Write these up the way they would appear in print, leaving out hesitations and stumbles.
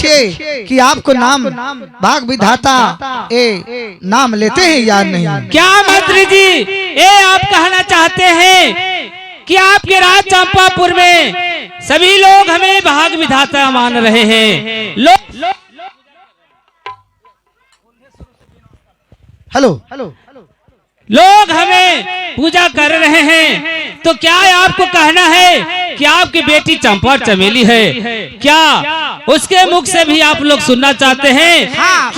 पूछिए कि आपको नाम भाग विधाता नाम लेते हैं या नहीं। क्या मंत्री जी ये आप कहना चाहते हैं कि आपके राज चंपापुर में सभी लोग हमें भाग विधाता मान रहे हैं? लोग हमें पूजा कर रहे हैं, तो क्या आपको कहना है कि आपकी बेटी चंपा चमेली है? क्या उसके मुख से भी आप लोग सुनना चाहते हैं? हाँ।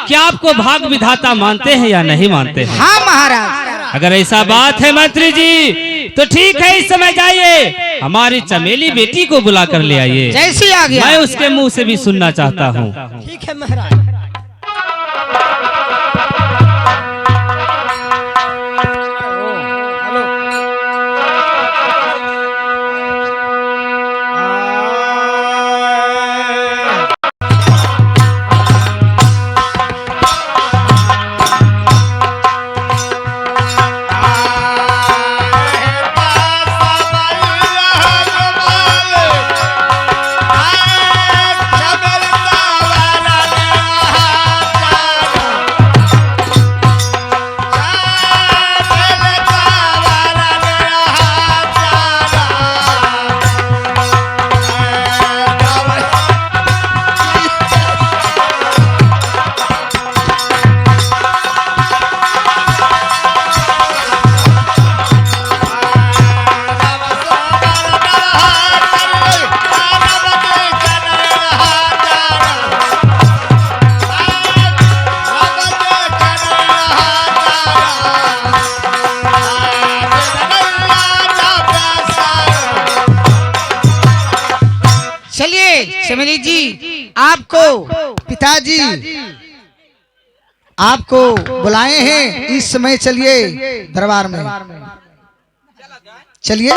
क्या आपको भाग विधाता मानते हैं या नहीं मानते हैं? हाँ महाराज। अगर ऐसा बात है मंत्री जी तो ठीक है, इस समय जाइए हमारी चमेली बेटी को बुला कर ले आइए। जैसी आ गया मैं उसके मुंह से भी सुनना चाहता हूँ। ठीक है महाराज। चमेली जी, आपको पिताजी आपको बुलाए हैं इस समय। चलिए दरबार में, चलिए।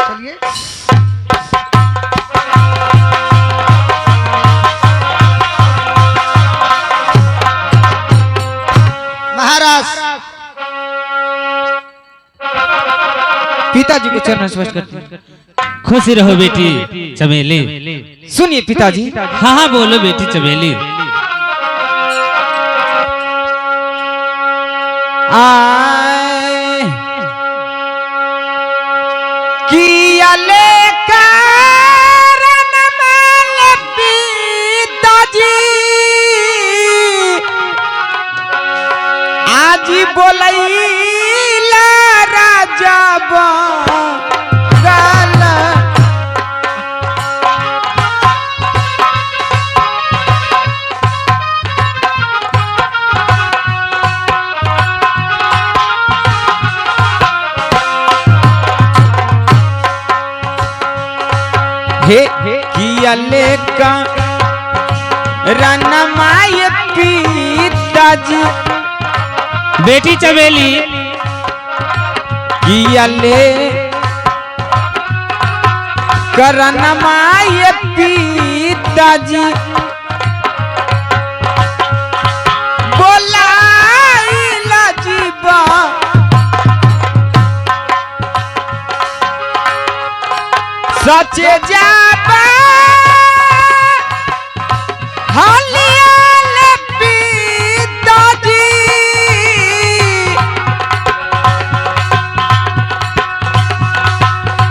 महाराज पिताजी को चरण स्पर्श करते। खुश रहो बेटी चमेली। सुनिए पिताजी। हाँ हाँ बोलो बेटी चमेली। आए किया लेकर नमल पिताजी आज बोलैला राजा हे किया लेका रनमाय पिताजी बेटी चमेली किया ले करनमाय पिताजी बोलाइला जीवा सचे जाबा हलिया पिताजी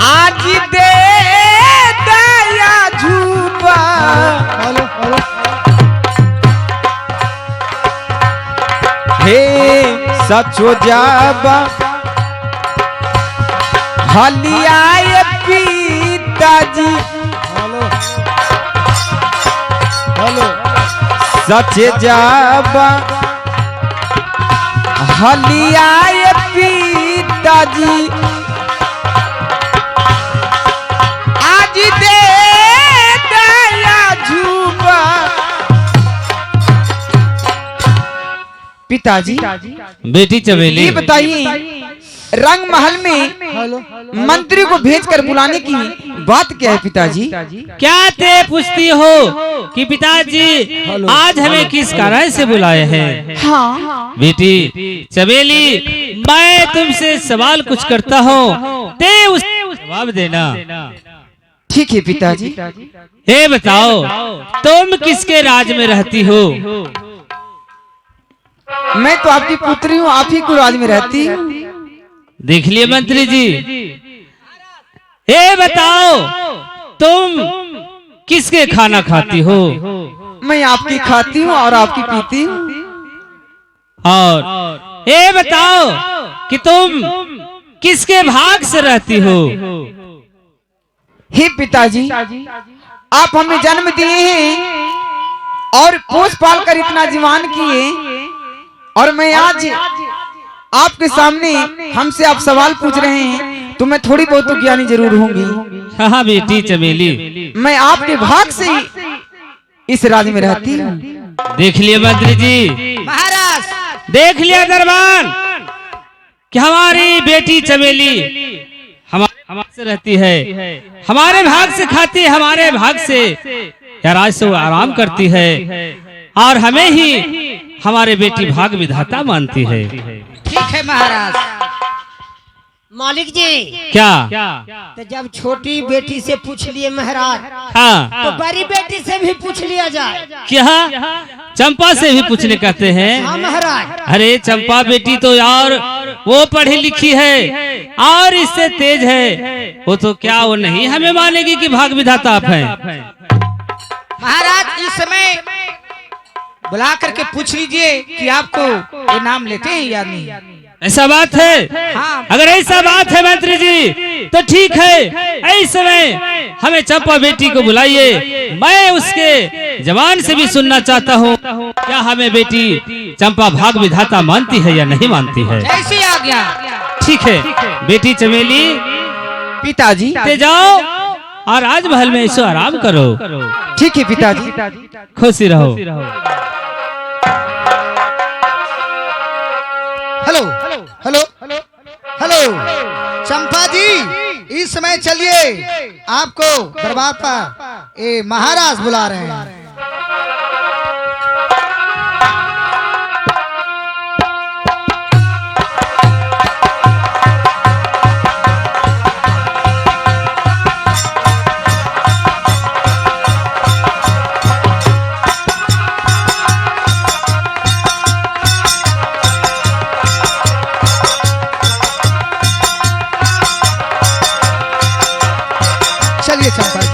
आज दे दया झूबा हे सचो जाबा हलिया पिताजी सचे जाबा हलिया पिताजी आज दे दया झूबा। पिताजी बेटी चमेली ये बताइए रंग महल में मंत्री को भेजकर बुलाने की बात क्या है पिताजी? क्या ते पूछती हो कि पिताजी आज हमें किस कारण से बुलाए हैं? हाँ बेटी चमेली, मैं तुमसे सवाल कुछ करता हूँ, ते उस जवाब देना। ठीक है पिताजी। ये बताओ तुम किसके राज में रहती हो? मैं तो आपकी पुत्री हूँ, आप ही को राज में रहती हूँ। देख लिए मंत्री जी, ये बताओ तुम किसके खाना खाती हो? मैं आपकी खाती हूँ और आपकी पीती हूँ। और ये बताओ कि तुम किसके भाग से रहती हो? हे पिताजी, आप हमें जन्म दिए हैं और पोस पाल कर इतना जवान किए, और मैं आज आपके सामने हमसे आप सवाल पूछ रहे हैं, तो मैं थोड़ी बहुत तो ज्ञानी जरूर होंगी। हाँ बेटी चमेली, मैं आपके भाग से इस राज्य में रहती हूँ। देख लिए मंत्री जी, महाराज देख लिया दरबार कि हमारी बेटी चमेली हमारे से रहती है, हमारे भाग से खाती है, हमारे भाग से या राज से वो आराम करती है, और हमें ही हमारे बेटी भाग विधाता मानती है। ठीक है महाराज। मालिक जी, क्या? तो जब छोटी बेटी से पूछ लिए महाराज, हाँ, तो बड़ी बेटी से भी पूछ लिया जाए। क्या चंपा से भी पूछने कहते हैं? हाँ महाराज। अरे चंपा बेटी तो यार वो पढ़ी लिखी है और इससे तेज है, वो तो क्या वो नहीं हमें मानेगी कि भाग विधाता आप हैं? महाराज इस समय बुला करके पूछ लीजिए कि आपको ये नाम लेते हैं या नहीं। ऐसा बात है? हाँ। अगर ऐसा बात है मंत्री जी तो ठीक है, इस समय हमें चंपा बेटी को बुलाइए, मैं उसके जवान से भी सुनना चाहता हूँ क्या हमें बेटी चंपा भाग विधाता मानती है या नहीं मानती है। ऐसी आ गया। ठीक है बेटी चमेली, पिताजी ते जाओ और राजमहल में ऐसो आराम करो। ठीक है पिताजी। खुशी रहो। हेलो हेलो हेलो चंपा जी, इस समय चलिए, आपको दरबार पर ये महाराज बुला रहे हैं। चलिए चंपा जी।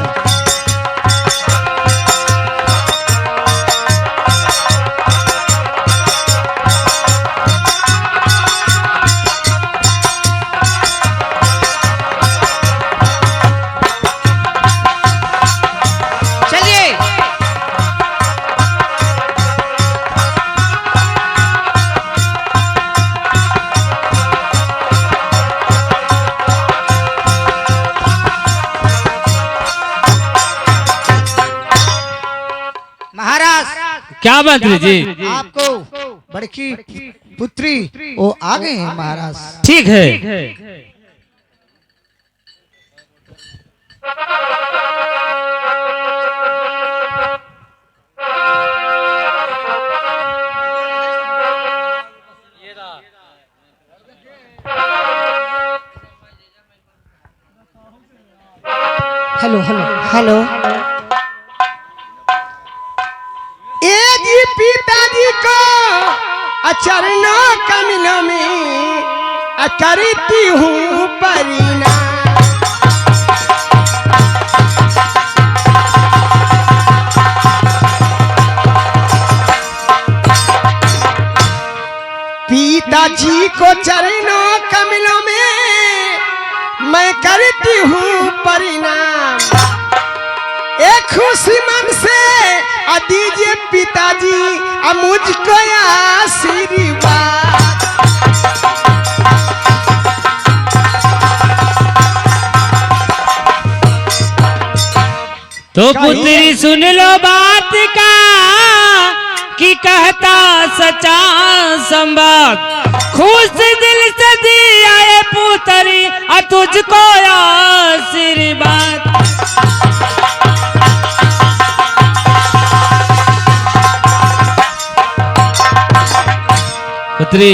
चलिए। महाराज क्या मंत्री जी? आपको बड़की पुत्री वो आ गए हैं महाराज। ठीक है। Hello hello hello. जी पिताजी को चरणों कमलों में करती हूँ परिणा। पिताजी को चरणों कमलों में मैं करती हूँ परिणाम। एक खुशी मन से दीजिए पिताजी मुझको आशीर्वाद। तो पुत्री सुन लो बात का कि कहता सच्चा संवाद, खुश दिल से दिया ये पुत्री तुझको आशीर्वाद। पुत्री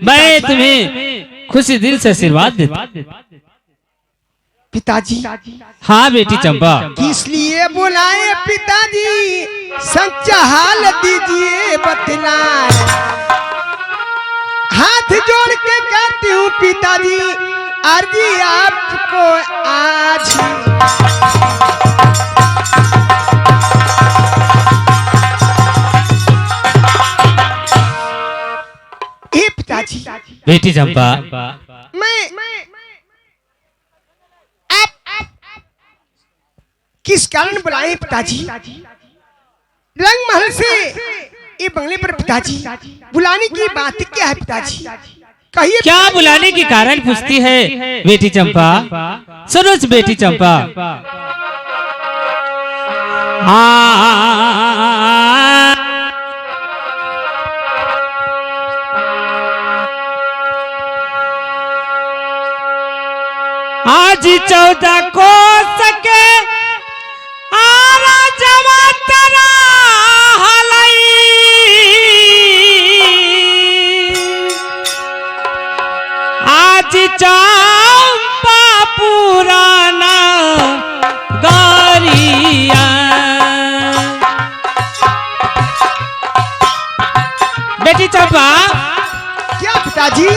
मैं तुम्हें खुशी दिल से आशीर्वाद देता। पिताजी हाँ बेटी चंपा, किस लिए बुलाए पिताजी, सच्चा हाल दीजिए बतलाए। हाथ जोड़ के कहती हूँ पिताजी, अर्जी आपको आज। हे पिताजी, बेटी चंपा, मैं आप किस कारण बुलाए पिताजी? रंग महल से ये बंगले पर पिताजी बुलाने की बात क्या है पिताजी? कहिए। क्या बुलाने के कारण पूछती है बेटी चंपा? सुनो बेटी चंपा, आज 14 को सके आरा जवा तेरा हलाई, आज चंपा पुराना गारिया। बेटी चंपा, क्या पिताजी?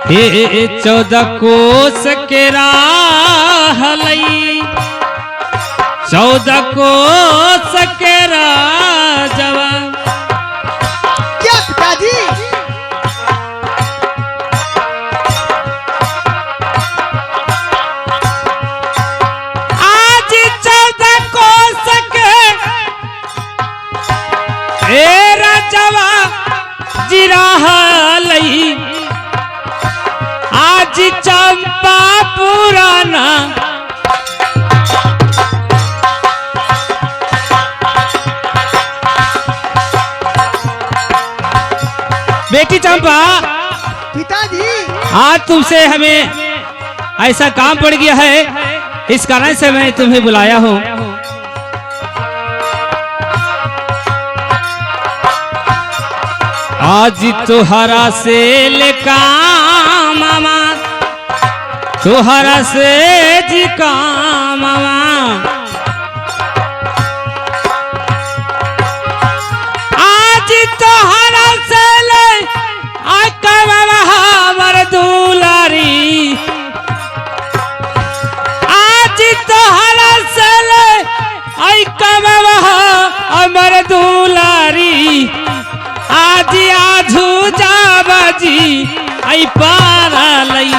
हे 14 कोस के राहलई, 14 कोस के राजवा। क्या पिताजी? आज 14 कोस के राजवा जिराहलई, आज चंपा पुराना। बेटी चंपा, पिताजी आज तुमसे हमें ऐसा काम पड़ गया है, इस कारण से मैं तुम्हें बुलाया हूँ। आज तुहरा से ले काम मामा, तुहरा से जी काम मामा। आज तुहरा से ले हमर दुलारी, आज तुहरा से ले हमर दुलारी। आज आजू जाबाजी आई पारा लई।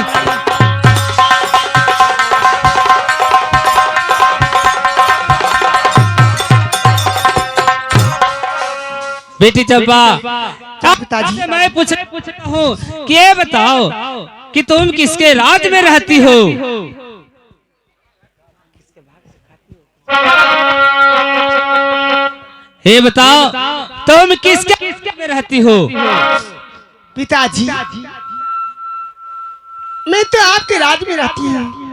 बेटी चंपा, पिताजी मैं पूछता हूँ कि ये बताओ कि तुम किसके राज में रहती हो? ये बताओ तुम किसके में रहती हो? पिताजी मैं तो आपके राज में रहती हूँ।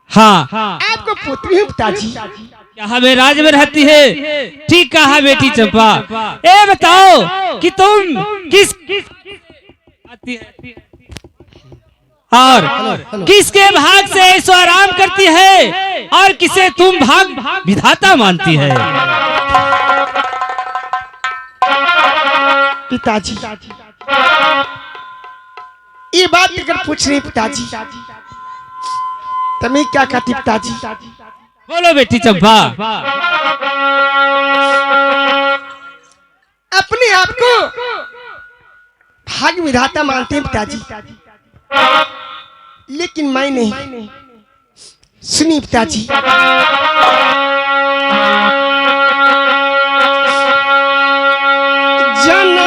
हाँ, आपको पुत्री हूँ पिताजी। क्या हमें राज में रहती है? ठीक कहा बेटी चंपा। ये बताओ कि तुम किस आती है और किसके भाग से ऐसो आराम करती है और किसे तुम भाग विधाता मानती है? पिताजी ये बात अगर पूछ रही पिताजी तो मैं क्या कहती पिताजी? बोलो बेटी चंपा। अपने आप को भाग विधाता मानते हैं पिताजी, लेकिन मैं नहीं। सुनिए पिताजी, जन्म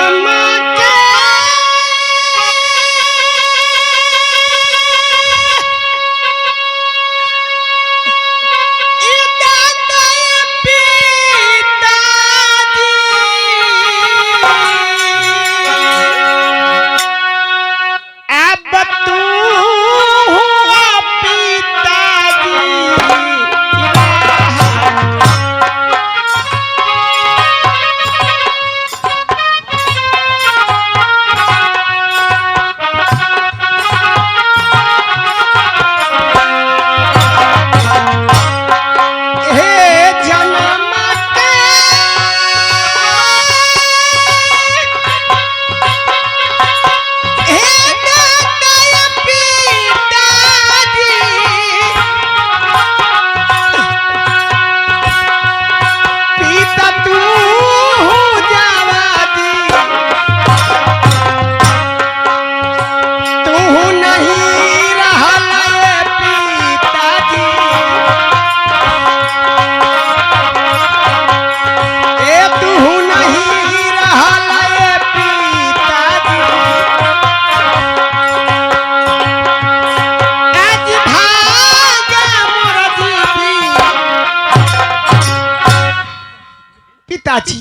पिताजी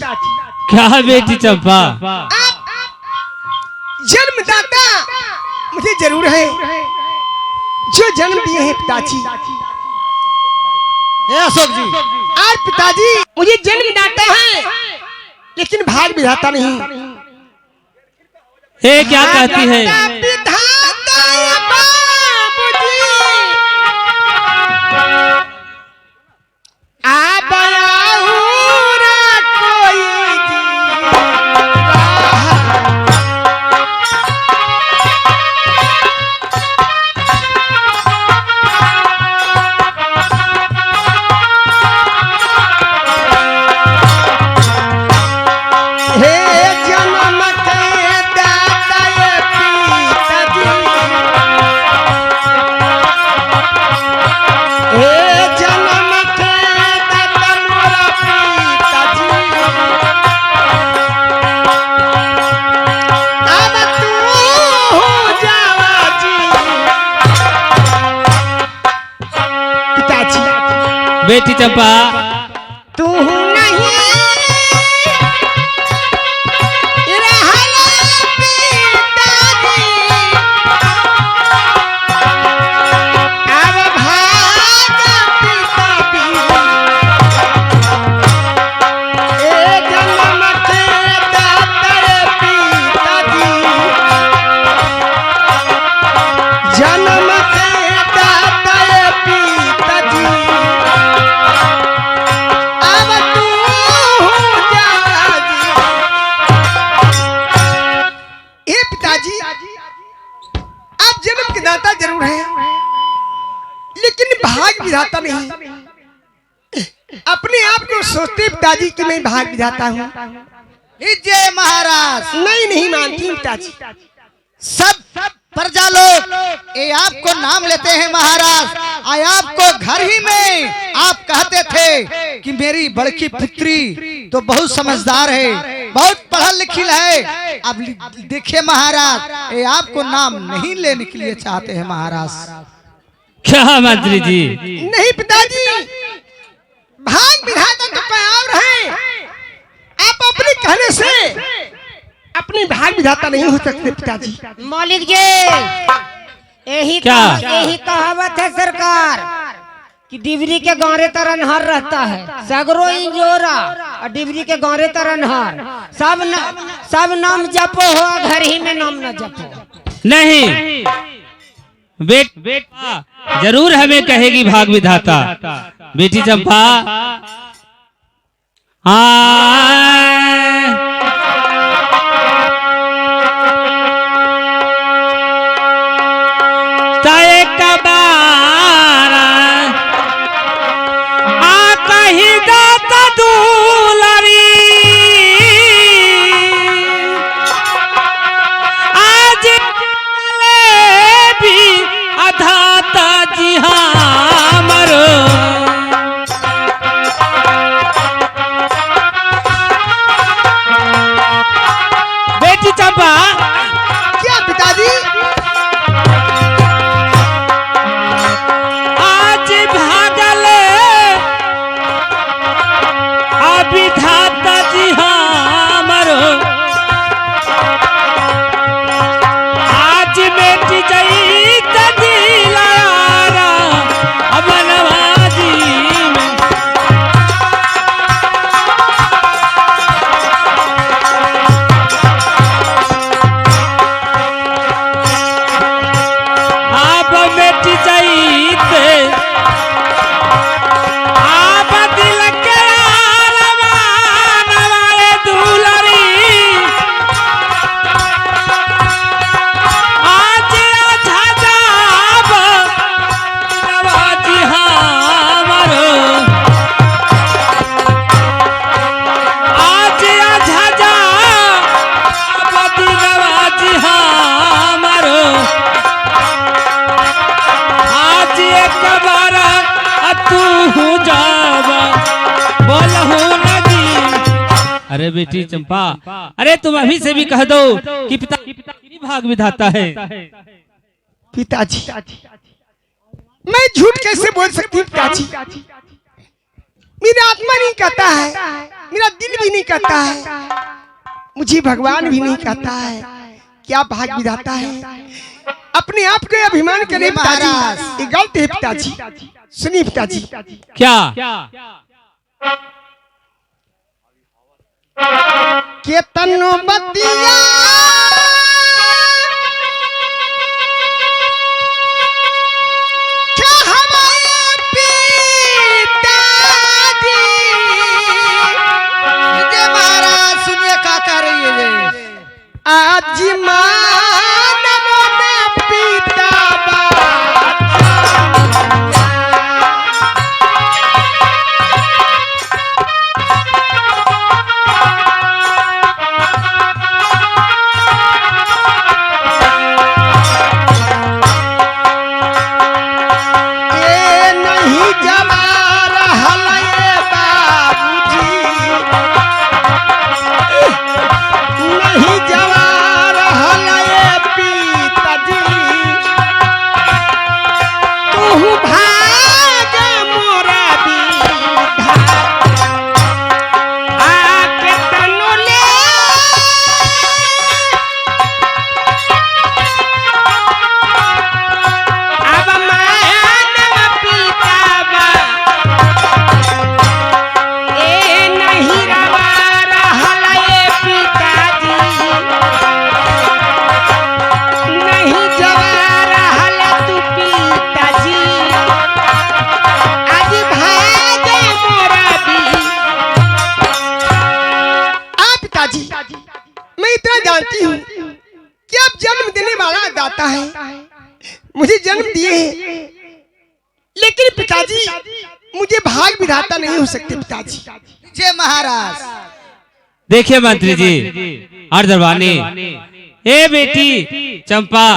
क्या बेटी चंपा? आप जन्मदाता मुझे जरूर है, जो जन्म दिए हैं पिताजी। ए अशोक जी, आज पिताजी मुझे जन्मदाता है, लेकिन भाग विधाता नहीं। ये क्या कहती है? विधाता ये बाबूजी, आप आओ ना कोई बेटी चंपा, तू नहीं रहना पिताजी, अब भाग पिताजी, ए जन्म के दाता पिताजी, जन्म के दाता पिताजी, आप जन्म के दाता जरूर हैं, लेकिन भाग विधाता नहीं। अपने आप को सोचते पिताजी कि मैं भाग विधाता हूँ। जय महाराज। नहीं मानती पिताजी। सब प्रजा लोग ये आपको नाम लेते हैं महाराज। आय आपको घर ही में आप कहते थे कि मेरी बड़की पुत्री तो बहुत समझदार है, बहुत पढ़ा लिखी है। अब देखिए महाराज, ये आपको नाम नहीं लेने के लिए चाहते हैं महाराज। क्या मंत्री जी? नहीं पिताजी, भाग विधाता तो कोई और है। आप अपने कहने से अपनी भाग विधाता नहीं हो सकते पिताजी। मालिक जी, यही क्या? यही कहावत है सरकार कि डिबरी के गौरे तरह नहर रहता है, सगरो इंजोरा और डिबरी के गौरे तरह नहर। सब नाम जपो हो, घर ही में नाम न जपो। नहीं, बेटा जरूर हमें कहेगी भाग विधाता। बेटी चंपा, ताए कबारा कही दाता दूलरी, आज भी अधाता जी हाँ मरो। बेटी चंपा, क्या पिताजी? आज भागल अविधाता जी हाँ मरो। आज बेटी जई दिलारा अब नवाजी में। आप बेटी जाइते आप दिल के रवान वाले दुलरी, आज झजाब नवाजी हमरो। आज झजाब नवाजी हमरो। आज एक बार तू जावा बोलहु नदी। अरे बेटी चंपा, अरे तुम अभी से भी कह दो कि पिता ही भाग विधाता है। पिताजी, मैं झूठ कैसे बोल सकती हूँ पिताजी? मेरा आत्मा नहीं कहता है, मेरा दिल भी नहीं कहता है, मुझे भगवान भी नहीं कहता है। क्या भाग विधाता है, अपने आप के अभिमान के लिए पिताजी ये गलत है। पिताजी सुनिए पिताजी। क्या के तनु बतिया क्या हमारे पिताजी। विजय महाराज सुनिए क्या कह रही है ये। आज मानव में पिता मुझे जन्म दिए हैं, लेकिन पिताजी मुझे भाग विधाता नहीं हो सकते। पिताजी जय महाराज। देखिए मंत्री जी अर्धवानी, ए बेटी चंपा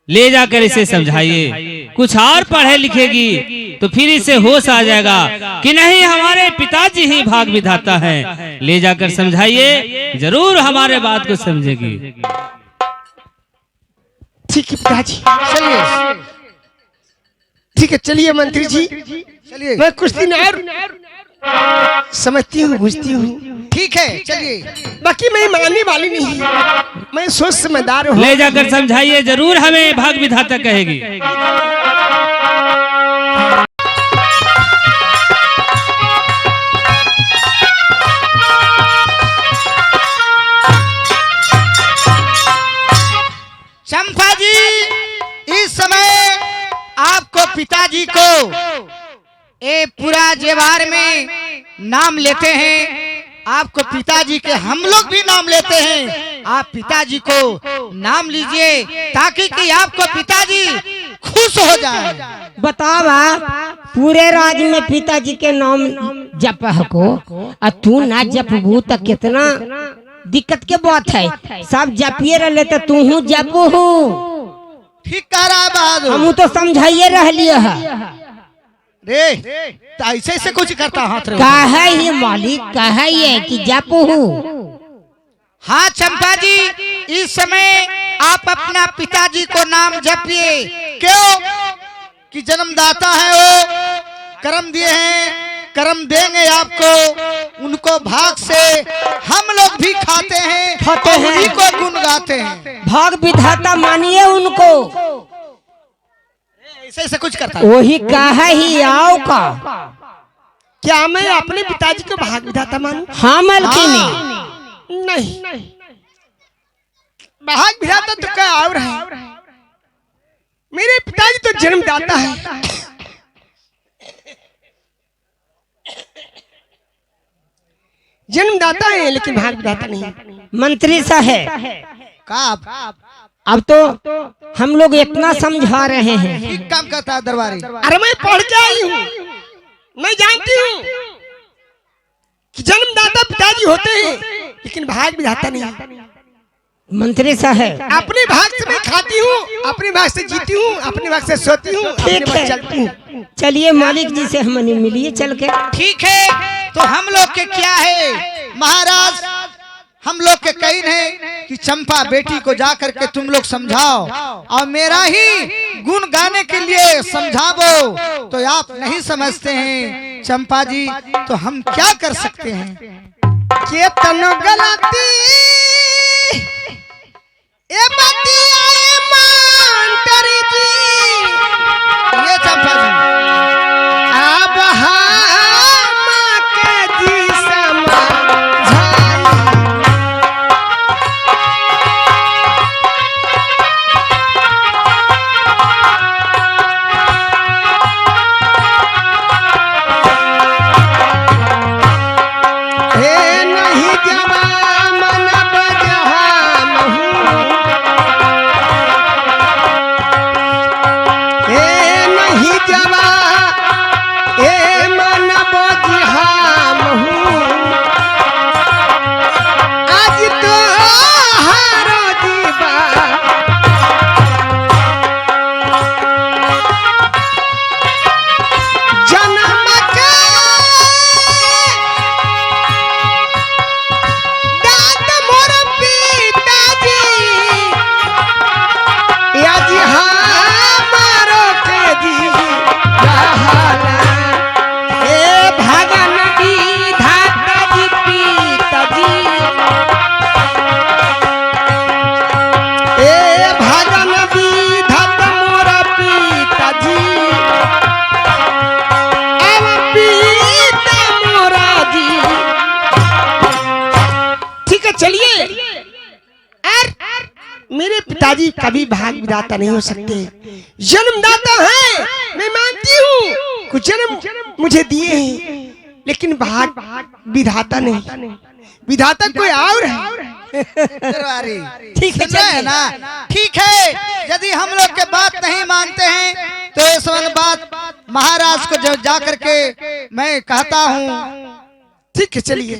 ले जाकर इसे समझाइए, कुछ और पढ़े लिखेगी तो फिर इसे होश आ जाएगा कि नहीं हमारे पिताजी ही भाग विधाता है। ले जाकर समझाइए, जरूर हमारे बात को समझेगी। ठीक है पिताजी, चलिए ठीक है चलिए मंत्री जी, चलिए। मैं कुछ दिन और समझती हूँ बुझती हूँ। ठीक है चलिए। बाकी मैं मानने वाली नहीं, मैं सोच समझदार हूँ। ले जाकर समझाइए, जरूर हमें भाग विधाता कहेगी। चंपा जी, इस समय आपको पिताजी को ए पूरा जेवार में नाम लेते हैं। आपको पिताजी के हम लोग भी नाम लेते हैं। आप पिताजी को नाम लीजिए ताकि कि आपको पिताजी खुश हो जाए। बताओ पूरे राज्य में पिताजी के नाम जप को और तू ना जपबू तो कितना दिक्कत के बात है। सब जपिए रहे तो तू हूँ जपू हूँ। ठीक कह रहा है बहादुर। हम तो समझाइए रह लिया है रे तो ऐसे से कुछ करता हाथ रे। कहा ही मालिक, कहा ये कि जपू हूँ। हाँ चंपा जी, इस समय आप अपना पिताजी को नाम जपिए। क्यों कि जन्मदाता है वो, कर्म दिए हैं, कर्म देंगे आपको। उनको भाग से हम लोग भी खाते हैं, खाते और हैं। उन्हीं को गुण गाते हैं। भाग विधाता मानिए उनको। ऐसे से कुछ करता है। वही कहा ही आओ का। क्या मैं अपने पिताजी को भाग विधाता मानूं? हाँ मलकिनी। नहीं, भाग विधाता तो क्या और है। मेरे पिताजी तो जन्मदाता है। जन्मदाता है लेकिन भाग विधाता नहीं। मंत्री साहब का अब तो हम लोग इतना समझा रहे हैं। ठीक काम करता है दरबारी। अरे मैं पढ़ के आई हूँ, मैं जानती हूँ कि जन्मदाता पिताजी होते हैं लेकिन भाग विधाता नहीं। मंत्री साहब अपने भाग से मैं खाती हूँ, अपने भाग से जीती हूँ, अपने भाग से सोती हूँ, अपने ठीक भाग है। चलती हूँ। चलिए मालिक जी से हमने मिलिए चल के। ठीक है, तो हम लोग के क्या है महाराज, हम लोग के कहीं है कि चंपा बेटी को जा करके तुम लोग समझाओ और मेरा ही गुण गाने के लिए समझाओ। तो आप नहीं समझते हैं चंपा जी तो हम क्या कर सकते हैं? के तनो गलती ए बतिया ए मांटरी जी ये चंपा जी अब हम के जी समझाई हे नहीं जवा मन बजहान हूँ हे नहीं जवा ए मन बजहान हूँ आज तो हारो जीवा जन्म के दाद मोर पिताजी आज हमारो के जी रहला ए भगन विधाता जी पिताजी ए भगन विधाता मोर पिताजी अब पिता मोरा जी ठीक है चलिए और मेरे पिताजी कभी भाग विधाता नहीं हो सकते जन्मदाता है मैं मानती हूँ कुछ जन्म मुझे दिए हैं लेकिन भाग विधाता नहीं विधाता कोई और है ठीक है ना? ठीक है, यदि हम लोग के बात नहीं मानते हैं तो इस बात महाराज को जो जा करके मैं कहता हूँ। ठीक है चलिए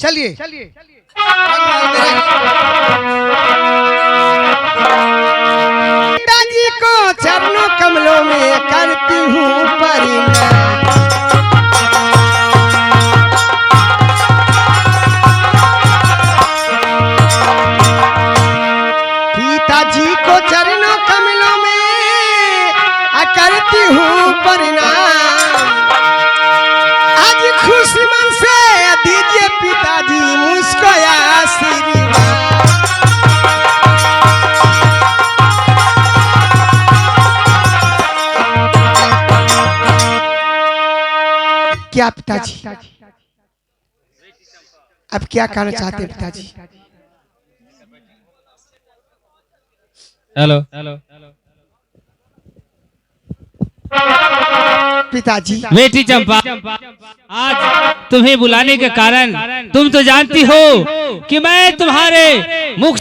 चलिए पिताजी को चरणों कमलों में करती हूँ परिणय पिताजी को चरणों कमलों में करती हूँ परिणाम आज खुशी मन से दीजिए पिताजी मुझको आशीर्वाद क्या पिताजी अब क्या कहना चाहते हैं पिताजी? हेलो पिताजी बेटी चंपा, आज तुम्हें बुलाने के कारण तुम तो जानती हो कि मैं तुम्हारे मुख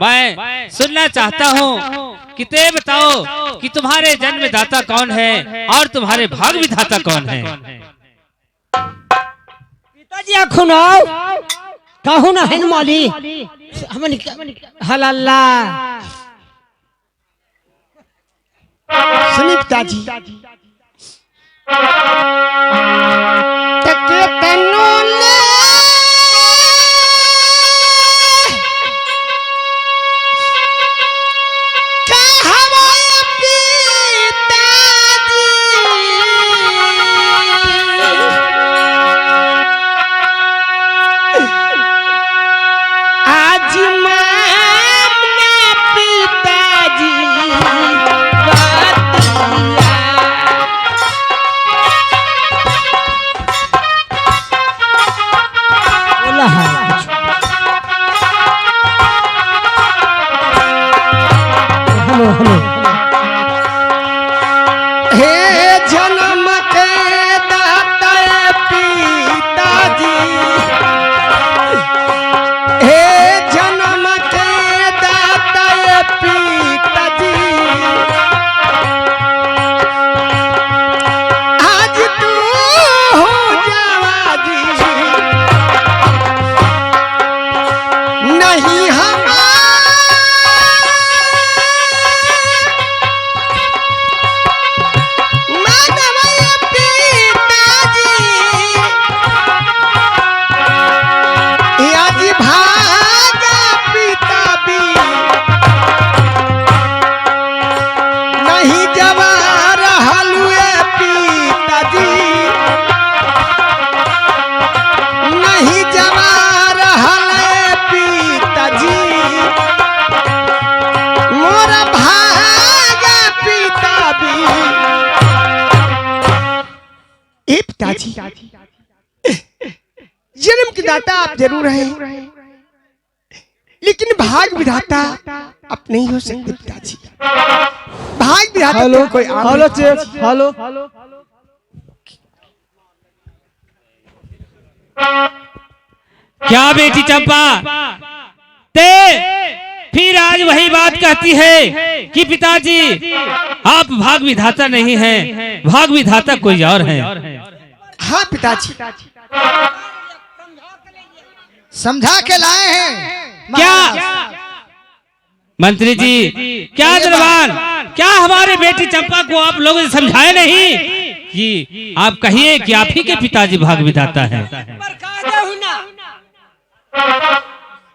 मैं सुनना चाहता हूँ कि ते बताओ कि तुम्हारे जन्मदाता कौन है और तुम्हारे भाग विधाता कौन है? पिताजी अखुनाओ कहू ना है मौली हल्ला सुनिए पिताजी तके तनोले कहवा पिताजी आज मामना पिताजी बातिया जन्म की दाता आप जरूर हैं, लेकिन भाग विधाता आप नहीं हो सकते पिताजी। भाग विधाता तो कोई हेलो चेक, हेलो क्या बेटी चंपा, ते फिर आज वही बात कहती है कि पिताजी आप भाग विधाता नहीं हैं, भाग विधाता कोई और है। हाँ पिताजी, समझा के लाए हैं क्या महाराज। मंत्री जी, क्या दरबार, क्या हमारे बेटी चंपा को आप लोगों ने समझाए नहीं कि आप कहिए कि आप ही के पिताजी भाग विधाता है।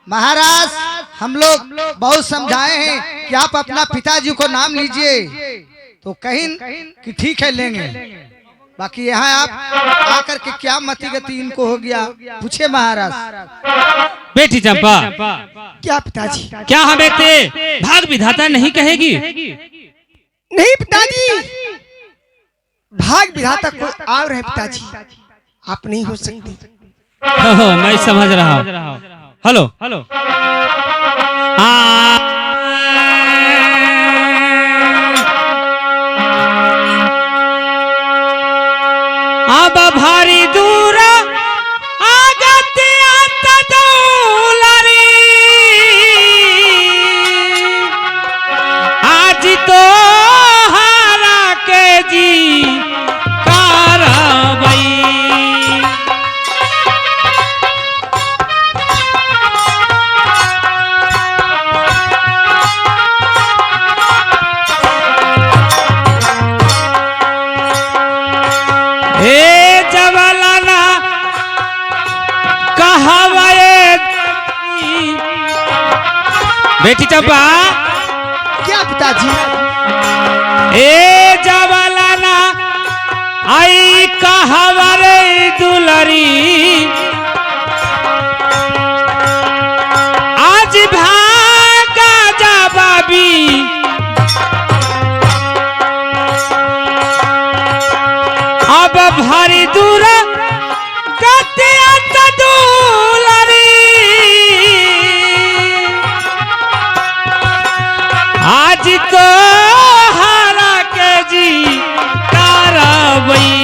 महाराज हम लोग बहुत समझाए हैं कि आप अपना पिताजी को नाम लीजिए, तो कहीं कि ठीक है लेंगे, बाकी यहाँ आप आकर के क्या मति गति इनको हो गया, पूछे महाराज। बेटी चंपा, क्या पिताजी? क्या हमें ते भाग विधाता नहीं कहेगी? नहीं पिताजी, भाग विधाता कोई और है पिताजी, आप नहीं हो सकते। मैं समझ रहा हूँ। हेलो हेलो, अब भारी दूर आगते आता दौलरी, आज तो हारा के जी कारवाई। बेटी चंपा, क्या पिताजी? ए जवालाना आई कहवरे दुलरी, आज भागा जवाबी, अब भारी दूर गते आता दुलरी, आज तो हारा के जी कारवाई।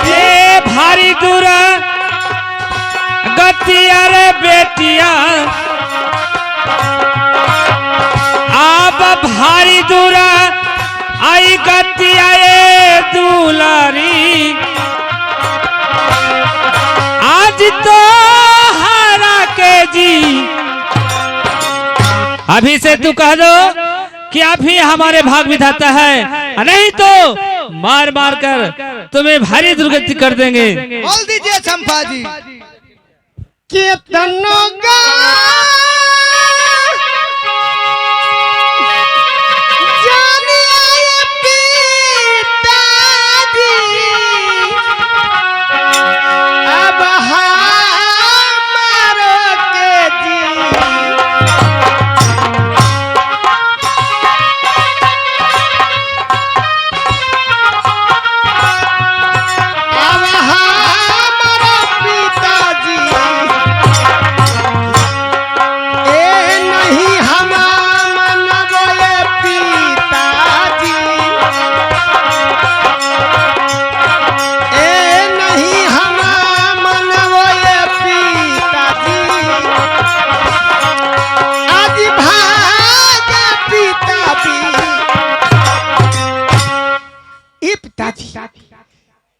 ये भारी दूर गतिया रे बेटिया, अब भारी दूर आई गतिया ये दुलारी, आज तो हारा के जी। अभी से तू कह दो कि आप ही हमारे भाग विधाता है, नहीं तो मार मार कर तुम्हें भारी दुर्गति कर देंगे। बोल दीजिए चंपा जी।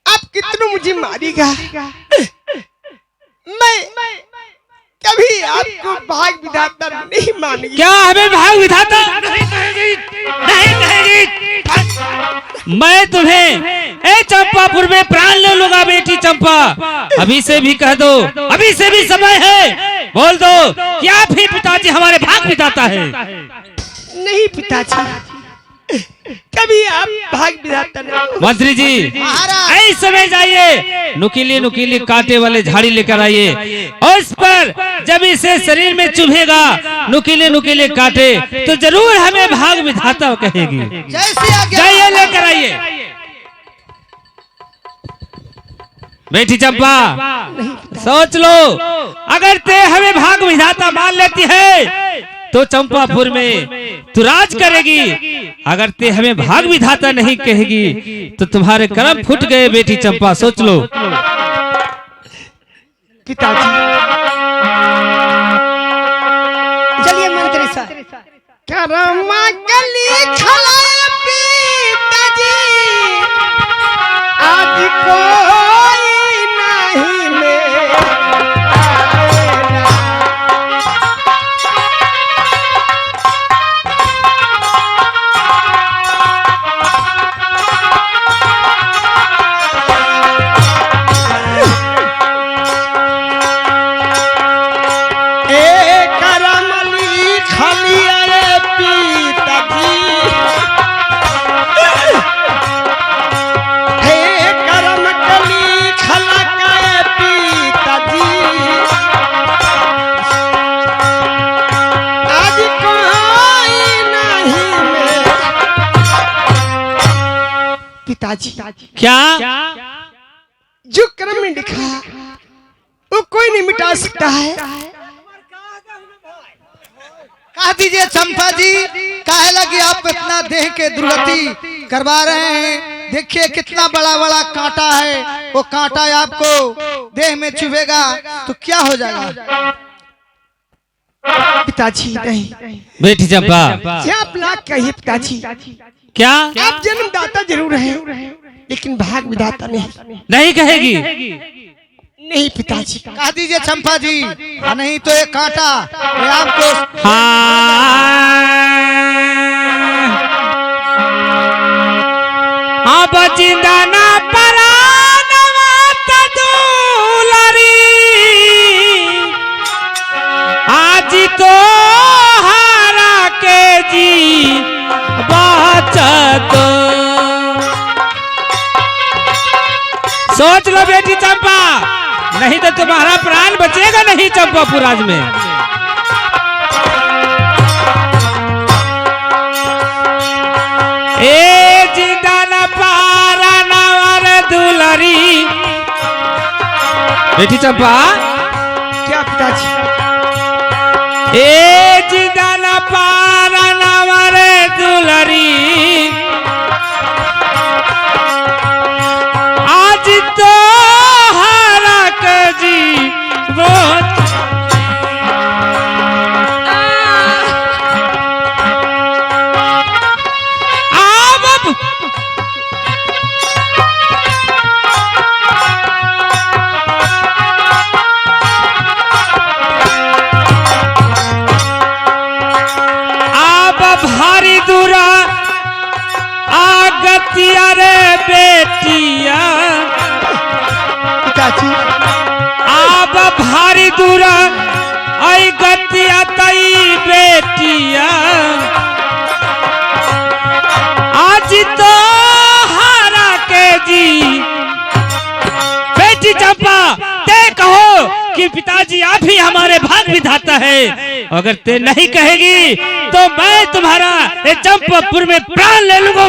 आप कितना मुझे मारेगा, मैं कभी आपको भाग विधाता नहीं मानूंगी। क्या हमें भाग विधाता नहीं कहेगी? मैं तुम्हें ए चंपापुर में प्राण ले लूंगा बेटी चंपा। अभी से भी कह दो, अभी से भी समय है, बोल दो कि आप ही पिताजी हमारे भाग विधाता है। नहीं पिताजी, कभी आप भाग विधाता नहीं। मंत्री जी, ऐसे समय जाइए, नुकीली नुकीली कांटे वाले झाड़ी लेकर आइए, और इस पर जब इसे शरीर में चुभेगा नुकीले नुकीले कांटे, तो जरूर हमें भाग विधाता कहेगी। जैसी आज्ञा। जाइए लेकर आइए। बेटी चंपा सोच लो, अगर ते हमें भाग विधाता मान लेती है तो चंपापुर में तू राज करेगी। अगर ते हमें भाग विधाता नहीं कहेगी तो तुम्हारे कर्म फूट गए। बेटी चंपा सोच लो। पिताजी चलिए मंत्री साहब। करमा गली खलाए पिताजी, आज कोई नहीं मेरा। पिताजी क्या? जो कर्म में लिखा वो कोई नहीं मिटा सकता है। कह दीजिए चंपा जी, काहे लगी आप इतना देह के दुर्गति करवा रहे हैं? देखिए कितना बड़ा बड़ा कांटा है, वो कांटा आपको देह में चुभेगा तो क्या हो जाएगा? पिताजी नहीं। बेटी चंपा आप ना कहिए पिताजी। क्या? आप जन्मदाता जरूर हैं लेकिन भाग विधाता नहीं। नहीं कहेगी? नहीं पिताजी। कह दीजिए चंपा जी, नहीं तो ये कांटा ये आपको। हाँ बचिंदा ना परानवा तदुलरी, आज तो हारा के जी बाचत। सोच लो बेटी चंपा, नहीं तो तुम्हारा प्राण बचेगा नहीं चंपापुर राज में। ए जिंदा न पारा नवर दुलरी। बेटी चंपा क्या पिताजी? ए जिंदा न पारा नवर दुलरी, आज तो हारा कजी वो। भारी दूरा आगतिया रे बेटिया, पिताजी आब भारी दूरा आई गतिया तई बेटिया, आज तो हारा के जी। बेटी चंपा ते कहो कि पिताजी आप ही हमारे भाग विधाता है। अगर ते नहीं कहेगी तो मैं तुम्हारा चंपापुर में प्राण ले लूंगा।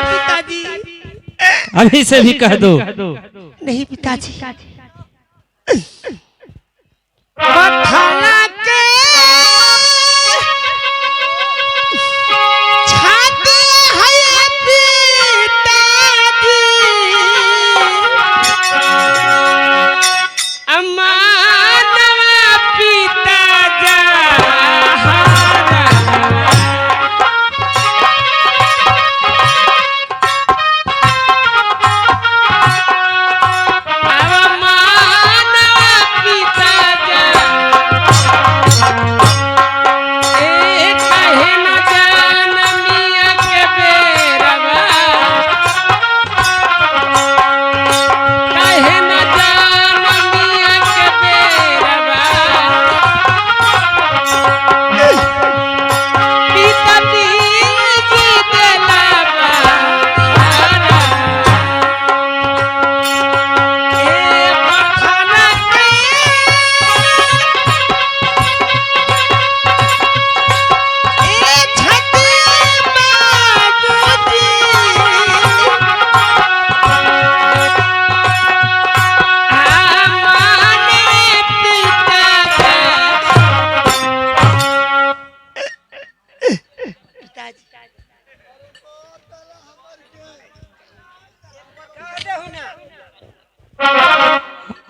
पिताजी अभी से भी कह दो। नहीं पिताजी। बथाना के छाती है पिताजी, अम्मा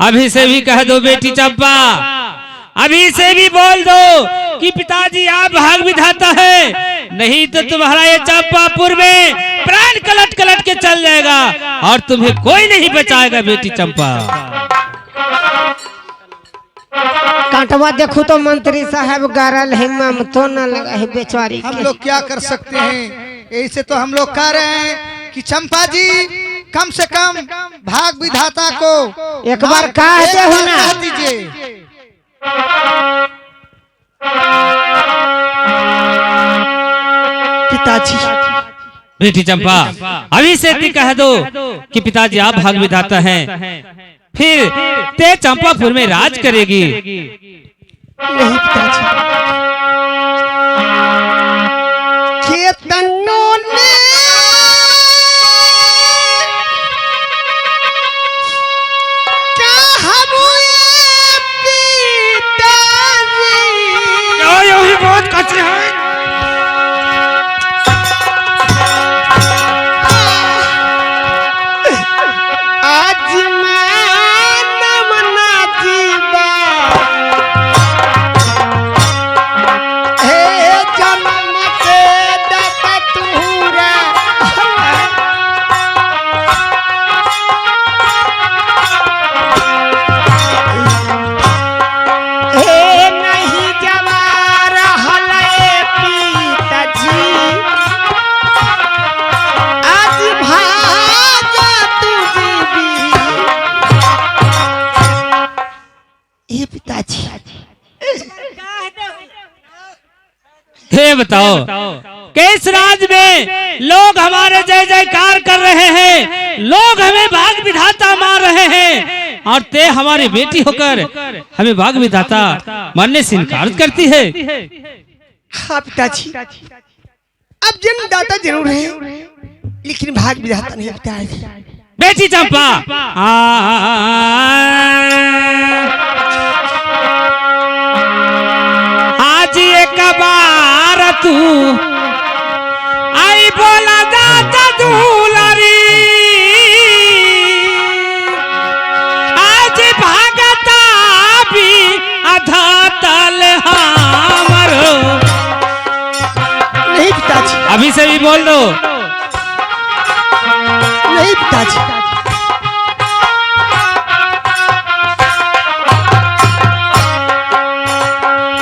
अभी से भी कह दो बेटी चंपा, अभी से भी बोल दो कि पिताजी आप भाग विधाता है, नहीं तो तुम्हारा ये चंपापुर में प्राण कलट कलट के चल जाएगा और तुम्हें कोई नहीं बचाएगा बेटी चंपा। कांटवा देखो तो मंत्री साहब गारल है, ममतो न लगा है बेचारी। हम लोग क्या कर सकते हैं, ऐसे तो हम लोग कह रहे हैं कि चंपा जी कम से कम भाग विधाता को एक बार कहते हो ना। कह दीजिए। पिताजी बेटी चंपा अभी से भी कह दो कि पिताजी आप भाग विधाता हैं, फिर ते चंपापुर में राज करेगी। नहीं पिताजी, चेतनों ने बहुत कच्चे हैं। आज मैं नमना जीवा हे जन्म के दतूरा हे नहीं जवार हले पिताजी आज भाग तुझी भी। ये पिताजी हे बताओ किस राज में लोग हमारे जय जयकार कर रहे हैं, लोग हमें भाग विधाता मान रहे हैं और ते हमारी बेटी होकर हमें भाग विधाता मानने से इनकार करती है। हाँ पिताजी, अब जन्मदाता जरूर है लेकिन भाग विधाता नहीं पिताजी। बेटी चंपा आज एक बार तू आई बोला दाता दुलारी, आज भागता भी आधा तल हमरो। नहीं पिताजी, अभी से भी बोल दो। नहीं पिताजी,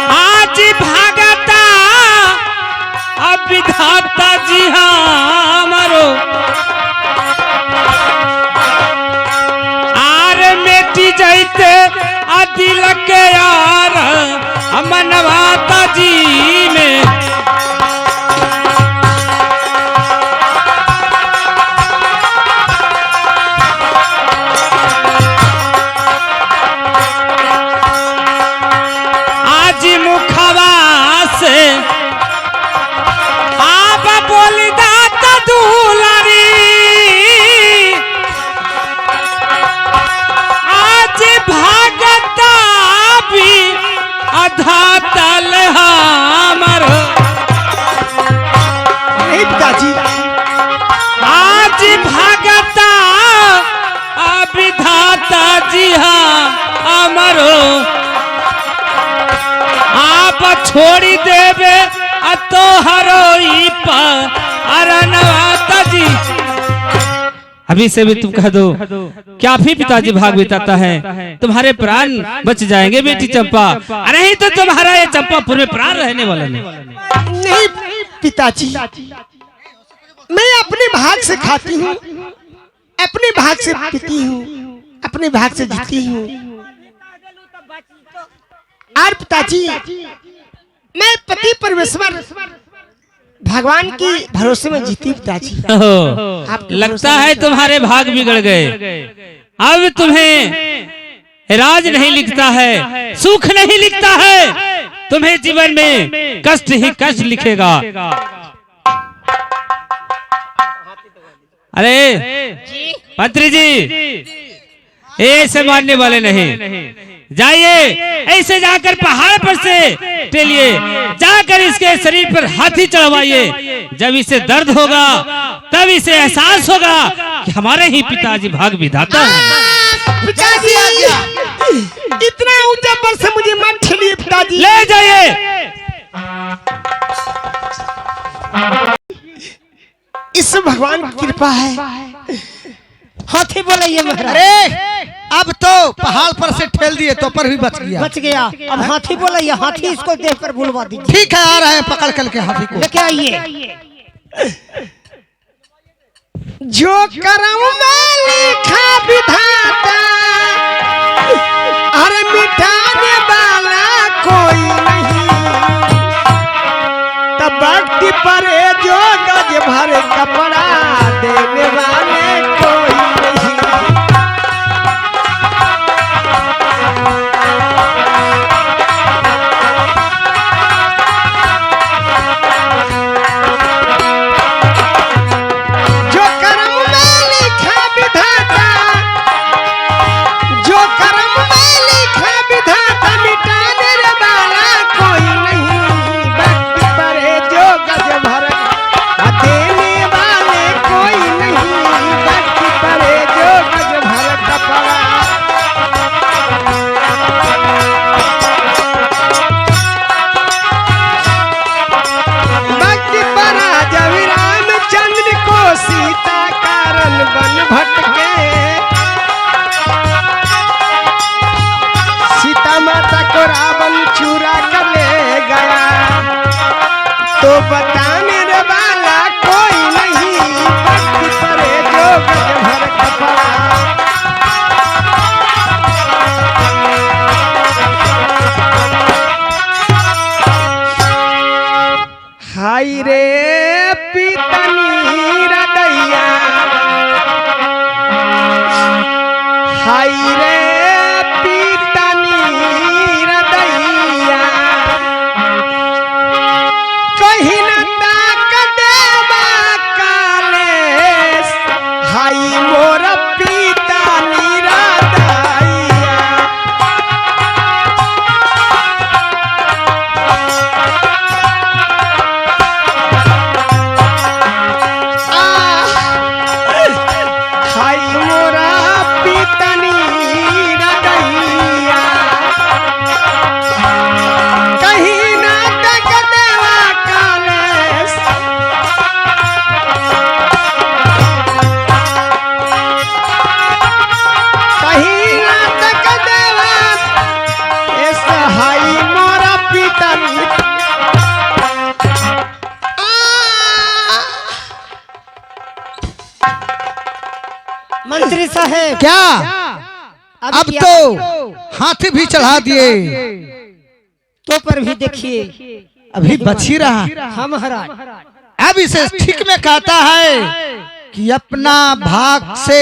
आज भागता अब विधाता जी हमरो, आर मेटी जाइते दिल के यार मनवाता जी में। आज मुखवा से आप बोल दाता दुलारी, आज भागता भी आधा तल हमर। नहीं पिताजी, आज भागता विधाता जी हमरो, आप छोड़ी देवे तो हरोई अरनवाता जी। अभी से भी तुम कह दो क्या भी पिताजी भाग बिताता है, तुम्हारे प्राण बच जाएंगे बेटी चंपा, नहीं तो तुम्हारा ये चंपापुर में प्राण रहने वाला नहीं। नहीं पिताजी, मैं अपने भाग से खाती हूँ, अपने भाग से पीती हूँ, अपने भाग से जीती हूँ। और पिताजी मैं पति परमेश्वर भगवान की भरोसे में जीती पिताजी। आप लगता है तुम्हारे भाग बिगड़ गए, अब तुम्हें राज नहीं लिखता है, सुख नहीं लिखता है, तुम्हें जीवन में कष्ट ही कष्ट लिखेगा। अरे मंत्री जी ऐसे मानने वाले नहीं, जाइए ऐसे जाकर पहाड़ पर से टेलिए, जाकर इसके शरीर पर हाथी चढ़वाइए, जब इसे दर्द होगा तब इसे एहसास होगा कि हमारे ही पिताजी भाग विधाता हैं। पिताजी इतना ऊंचा पर से मुझे मत ठेलिए पिताजी। ले जाइए। इस भगवान की कृपा है। हाथी बोलिए महाराज। अरे अब तो पहाड़ पर से ठेल दिए तो पर भी बच गया। बच गया। अब हाथी बोलिए, हाथी इसको देख कर बुलवा दीजिए। ठीक है, आ रहे हैं पकड़ कर के हाथी को। लेके आइए। जो करम में लिखा विधाता अरे मिटाने वाला कोई नहीं, तब भक्ति परे जो गज भर कपड़ा देने वाले कोई नहीं। जो करम में लिखा विधाता, जो करम में लिखा विधाता मिटाने वाला कोई नहीं, भक्ति परे जो गज भर देने वाले कोई नहीं, भक्ति परे जो गज भर कपड़ा। भक्ति परा जब रामचंद्र को सीता कारण बन भटके, सीता माता को रावण चुरा कर ले गया, तो बताने वाला कोई नहीं, भक्ति परे जो गज भर कपड़ा। हाय रे पीतनी हृदया, हाय रे पीतनी हृदया, कहीं न ताक देवा कालेश, हाय मोर पीतनी हृदया। हाय मोरा पीतनी हृदया, कहीं ना तक देवा कालेश, कहीं ना तक देवा इस हाय मोरा पीतनी। मंत्री साहेब क्या अब क्या? तो हाथी भी चढ़ा दिए, तो पर भी देखिए। अभी बच ही रहा। हाँ महाराज। अब इसे ठीक में कहता है कि अपना भाग से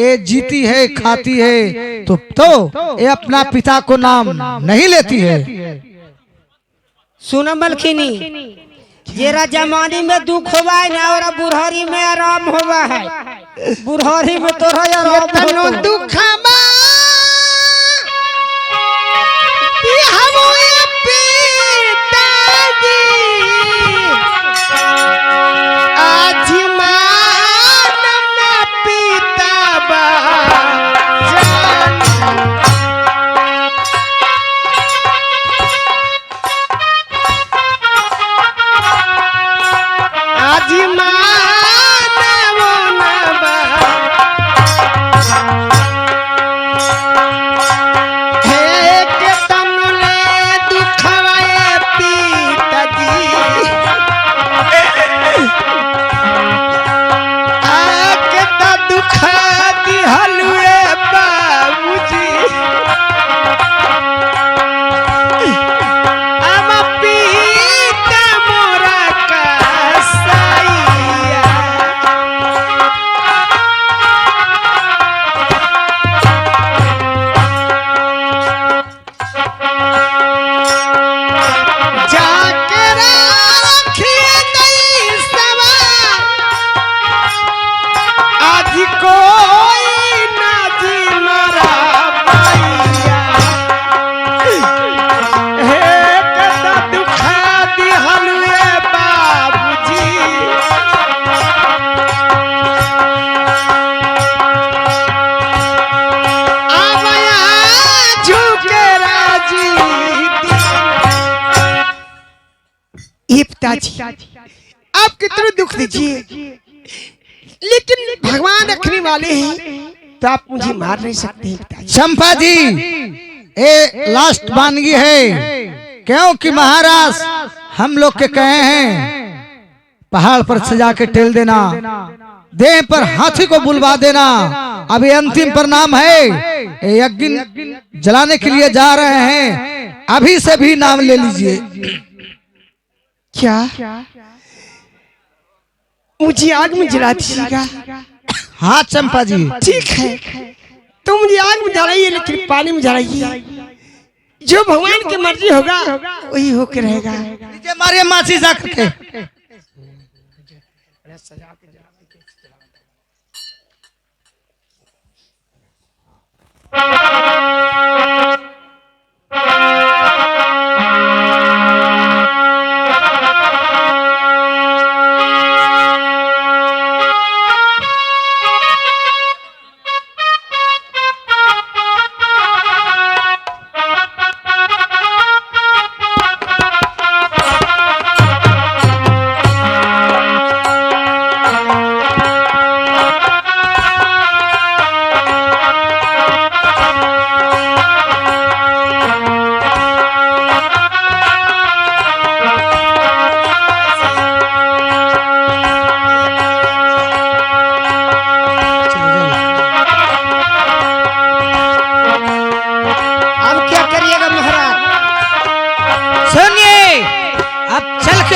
ये जीती है खाती है, तो ये अपना पिता को नाम नहीं लेती है। सुनो मलखिनी, जेरा जमानी में दुख होवा है ना, और बुढ़ारी में आराम होवा है। बुढ़ारी में तोरा आराम तनो होतो। दुखमा बिहमोए पिताजी, आज मानम पिताबा जान, आज मानम नबा पिताजी, आप कितना दुख दीजिए, लेकिन भगवान रखने वाले हैं तो आप मुझे मार नहीं सकते हैं पिताजी। चंपा जी, ये लास्ट वानगी है, क्योंकि महाराज हम लोग के कहे हैं पहाड़ पर सजा के टेल देना, देह पर हाथी को बुलवा देना। अभी अंतिम परिणाम है, यज्ञ जलाने के लिए जा रहे हैं, अभी से भी नाम ले लीजिए। क्या मुझे आग में जला दीजिएगा? हाँ चंपा जी, ठीक है, तो मुझे आग में जलाइए, लेकिन पानी में जलाइए। जो भगवान की मर्जी होगा वही होकर रहेगा। मारिए माची जा करके।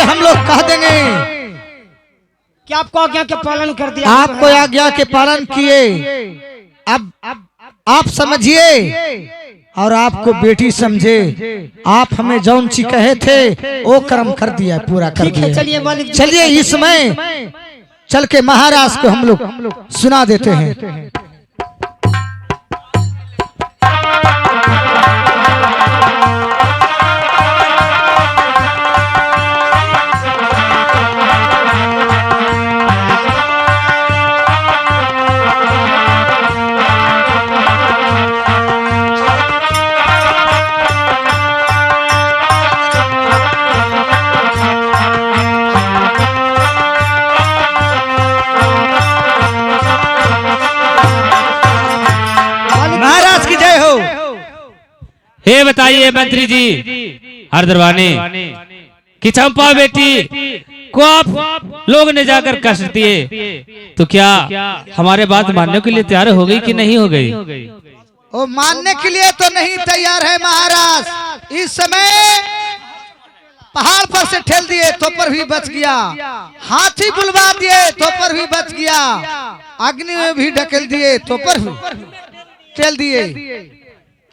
हम लोग कह देंगे कि आपको आज्ञा के पालन कर दिया, आपको आज्ञा के पालन किए। अब आप समझिए और आपको बेटी समझे। आप हमें जौन ची कहे थे वो कर्म कर दिया, पूरा कर दिया। चलिए मालिक, चलिए इसमें चल के महाराज को हम लोग सुना देते हैं। हे बताइए मंत्री जी हरदरवानी कि चंपा बेटी को आप लोग ने जाकर कष्ट दिए, तो क्या हमारे बात मानने के लिए तैयार हो गई कि नहीं हो गई? वो मानने के लिए तो नहीं तैयार है महाराज। इस समय पहाड़ पर से ठेल दिए तो पर भी बच गया, हाथी बुलवा दिए तो पर भी बच गया, अग्नि में भी ढकेल दिए तो पर भी ठेल दिए।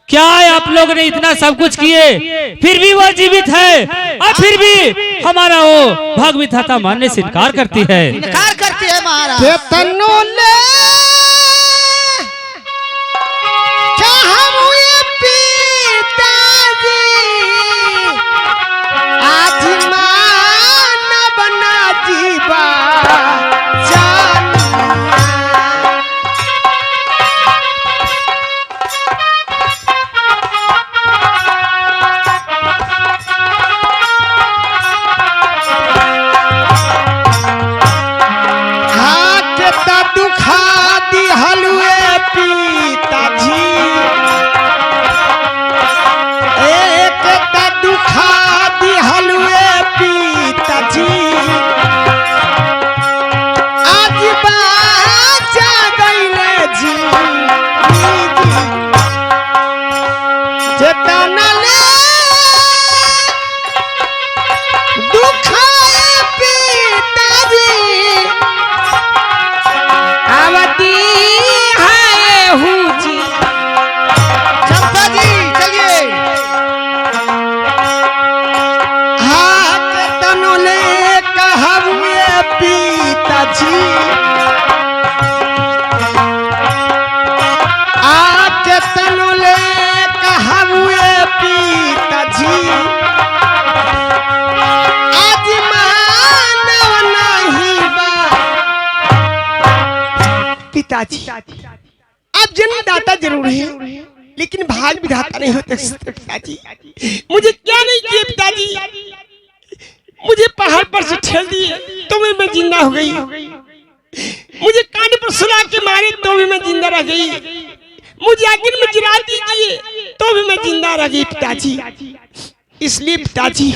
क्या आप लोग ने इतना सब कुछ किए फिर भी वो जीवित है और फिर भी हमारा वो भागवत था मानने से इनकार करती है। इनकार करती है महाराज। पिताजी, आप जन्मदाता जरूर हैं, लेकिन भाग विधाता नहीं होते पिताजी। मुझे क्या नहीं किए पिताजी, मुझे पहाड़ पर से ठेल दिए तो भी मैं जिंदा हो गई। मुझे कान पर सुला के मारे तो भी मैं जिंदा रह गई। मुझे आखिर में गिरा दीजिए तो भी मैं जिंदा रह गई पिताजी। इसलिए पिताजी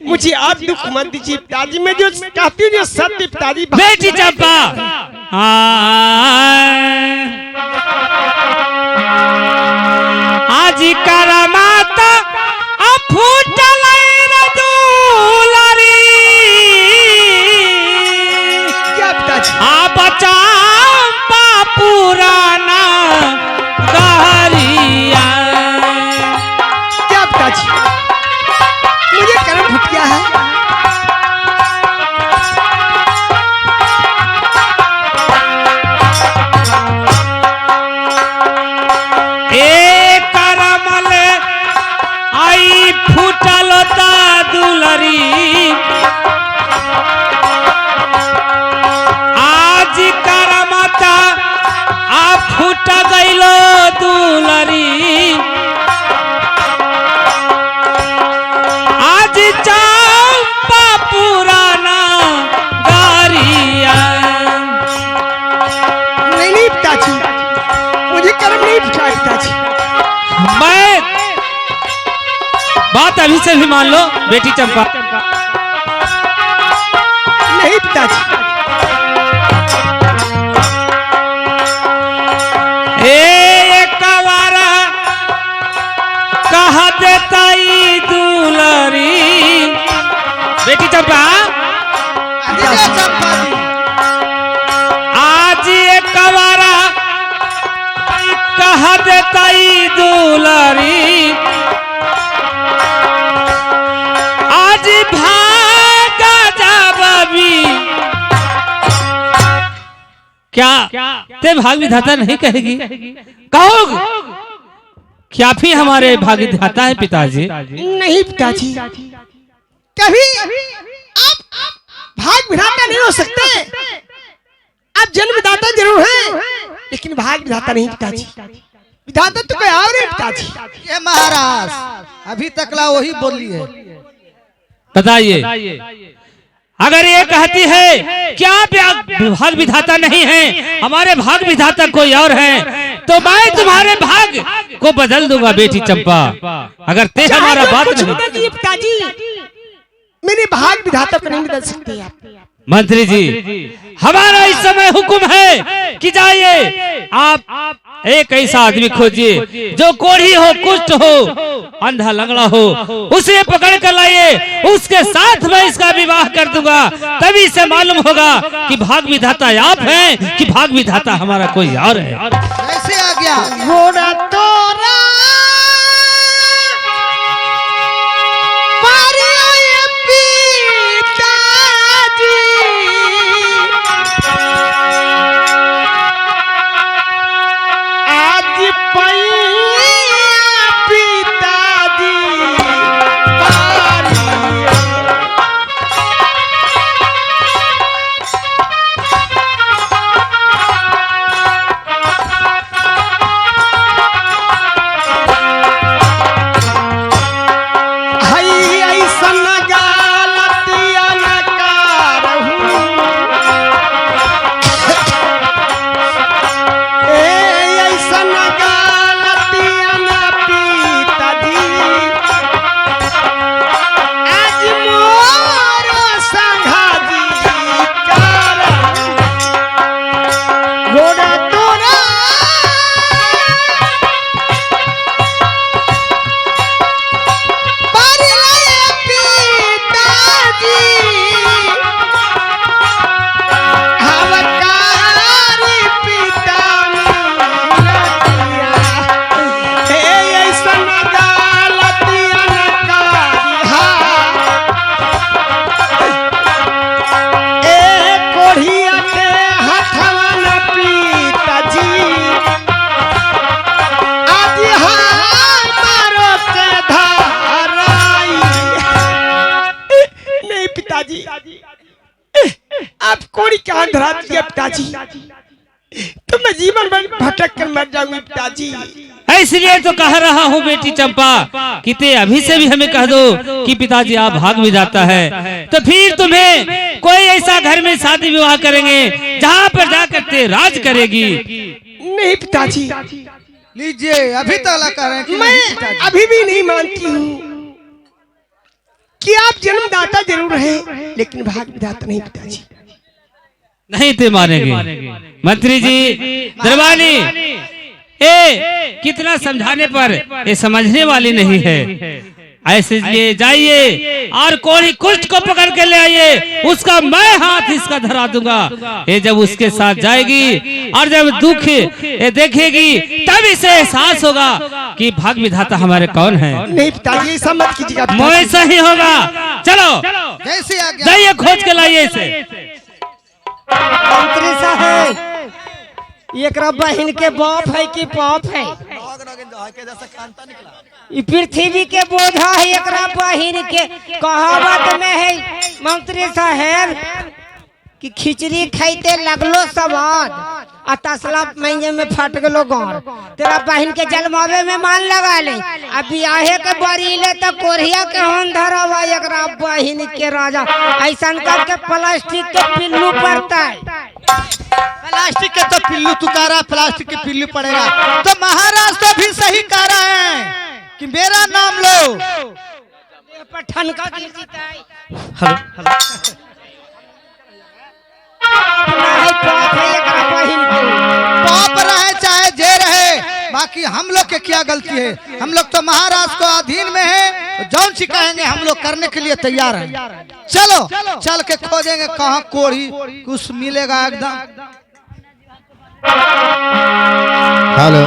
मुझे आप दुख मत दीजिए पिताजी। मैं जो कहती हूँ जो सत्य पिताजी। बेटी चंपा आज करमाता अफूटल दुलारी क्या पिताजी? चंपा पुराना कहरिया। क्या पिताजी? मुझे कर्म फूट गया है। फूटल दुलरी आज करमता आ फूट गईलो दुलरी आज चंपा पुराना गारिया। नहीं पिताजी मुझे कर्म नहीं फूटा पिताजी। मैं बात अभी से भी मान लो बेटी चंपा। नहीं पिताजी। एक बार कह देता दुलरी बेटी चंपा। आज एक बार कह देता दुलरी आज भागा जाबी। क्या ते भाग विधाता नहीं कहेगी? कहोगे क्या भी हमारे भाग विधाता है पिताजी? नहीं पिताजी कभी आप भाग विधाता नहीं हो सकते। आप जन्म विधाता जरूर हैं लेकिन भाग विधाता नहीं पिताजी। विधाता तो कोई और है पिताजी। ये महाराज अभी तक ला वही बोली है। बताइए अगर ये कहती है क्या भाग विधाता नहीं है, हमारे भाग विधाता कोई और है, तो मैं तुम्हारे भाग को बदल दूंगा बेटी चंपा। अगर ते हमारा बात नहीं। पिताजी मेरे भाग विधाता को नहीं बदल सकते आप। मंत्री जी हमारा इस समय हुक्म है कि जाइए आप एक ऐसा आदमी खोजिए जो कोढ़ी हो, कुष्ठ हो, अंधा लंगड़ा हो, उसे पकड़ कर लाइए। उसके साथ मैं इसका विवाह कर दूंगा। तभी से मालूम होगा कि भाग विधाता आप हैं कि भाग विधाता हमारा कोई और है। कैसे आ गया घोड़ा तोरा आप कोड़ी कहां धरा दिया पिताजी? तो मैं जीवन भर भटक कर मर जाऊंगी पिताजी। इसलिए तो कह रहा हूँ बेटी चंपा कि ते अभी से भी हमें कह दो कि पिताजी आप भाग भी जाता है, तो फिर तुम्हें कोई ऐसा घर में शादी विवाह करेंगे जहाँ पर जाकर ते राज करेगी। नहीं पिताजी, लीजिए अभी तक कह रहे हैं कि मैं नहीं पिताजी। अभी भी नहीं मानती हूँ कि आप जन्मदाता जरूर हैं, लेकिन भाग विधाता नहीं पिताजी। नहीं ते मानेंगे। मंत्री जी दरबानी कितना समझाने पर ये समझने वाली नहीं है। ऐसे लिए जाइए और कोई कुछ को पकड़ के ले आइए, उसका मैं हाथ इसका धरा दूंगा। ये जब उसके साथ जाएगी और जब दुख ये देखेगी तब इसे एहसास होगा कि भाग विधाता हमारे कौन है। नहीं पिताजी ऐसा मत कीजिएगा पिताजी। मोह ऐसा ही होगा। चलो जैसे आज्ञा। जाइए खोज के लाइए इसे। मंत्री साहब एकरा बहन के बाप है कि पाप है? ये पृथ्वी के बोझा है एकरा बहन के। कहावत में है मंत्री साहब कि खिचड़ी खाइते लगलो स्वाद आ तसला महीने में फट गलो गार। तेरा बहन के जलमावे में मान लगा ले, अब बियाहे के बरीले तो कोरिया के होन धरावा एकरा बहन के राजा। ऐसा करके प्लास्टिक के पिल्लू पड़ता है। प्लास्टिक के तो पिल्लू तुकारा, प्लास्टिक के पिल्लू पड़ेगा। तो महाराज तो भी सही कह रहे हैं कि मेरा नाम लो। पर ठनका गिर जीता है। हेलो हेलो पाप रहे चाहे जे रहे, बाकी हम लोग के क्या गलती है? हम लोग तो महाराज को अधीन में है, जौन सी कहेंगे हम लोग करने के लिए तैयार हैं। चलो चल के खोजेंगे कहाँ कोढ़ी कुछ मिलेगा एकदम। हेलो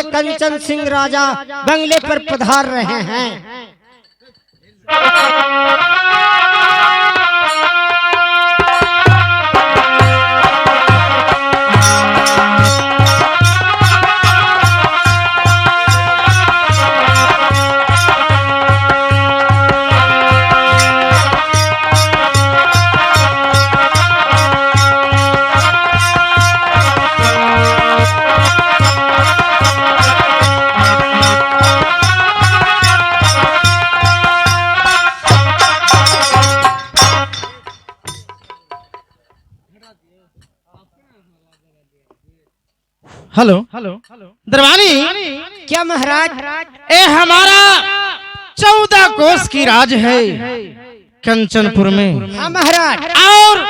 कंचन सिंह राजा बंगले पर पधार रहे हैं। हेलो दरबानी, क्या महाराज? ए हमारा 14 कोस की राज है कंचनपुर में। हाँ महाराज। और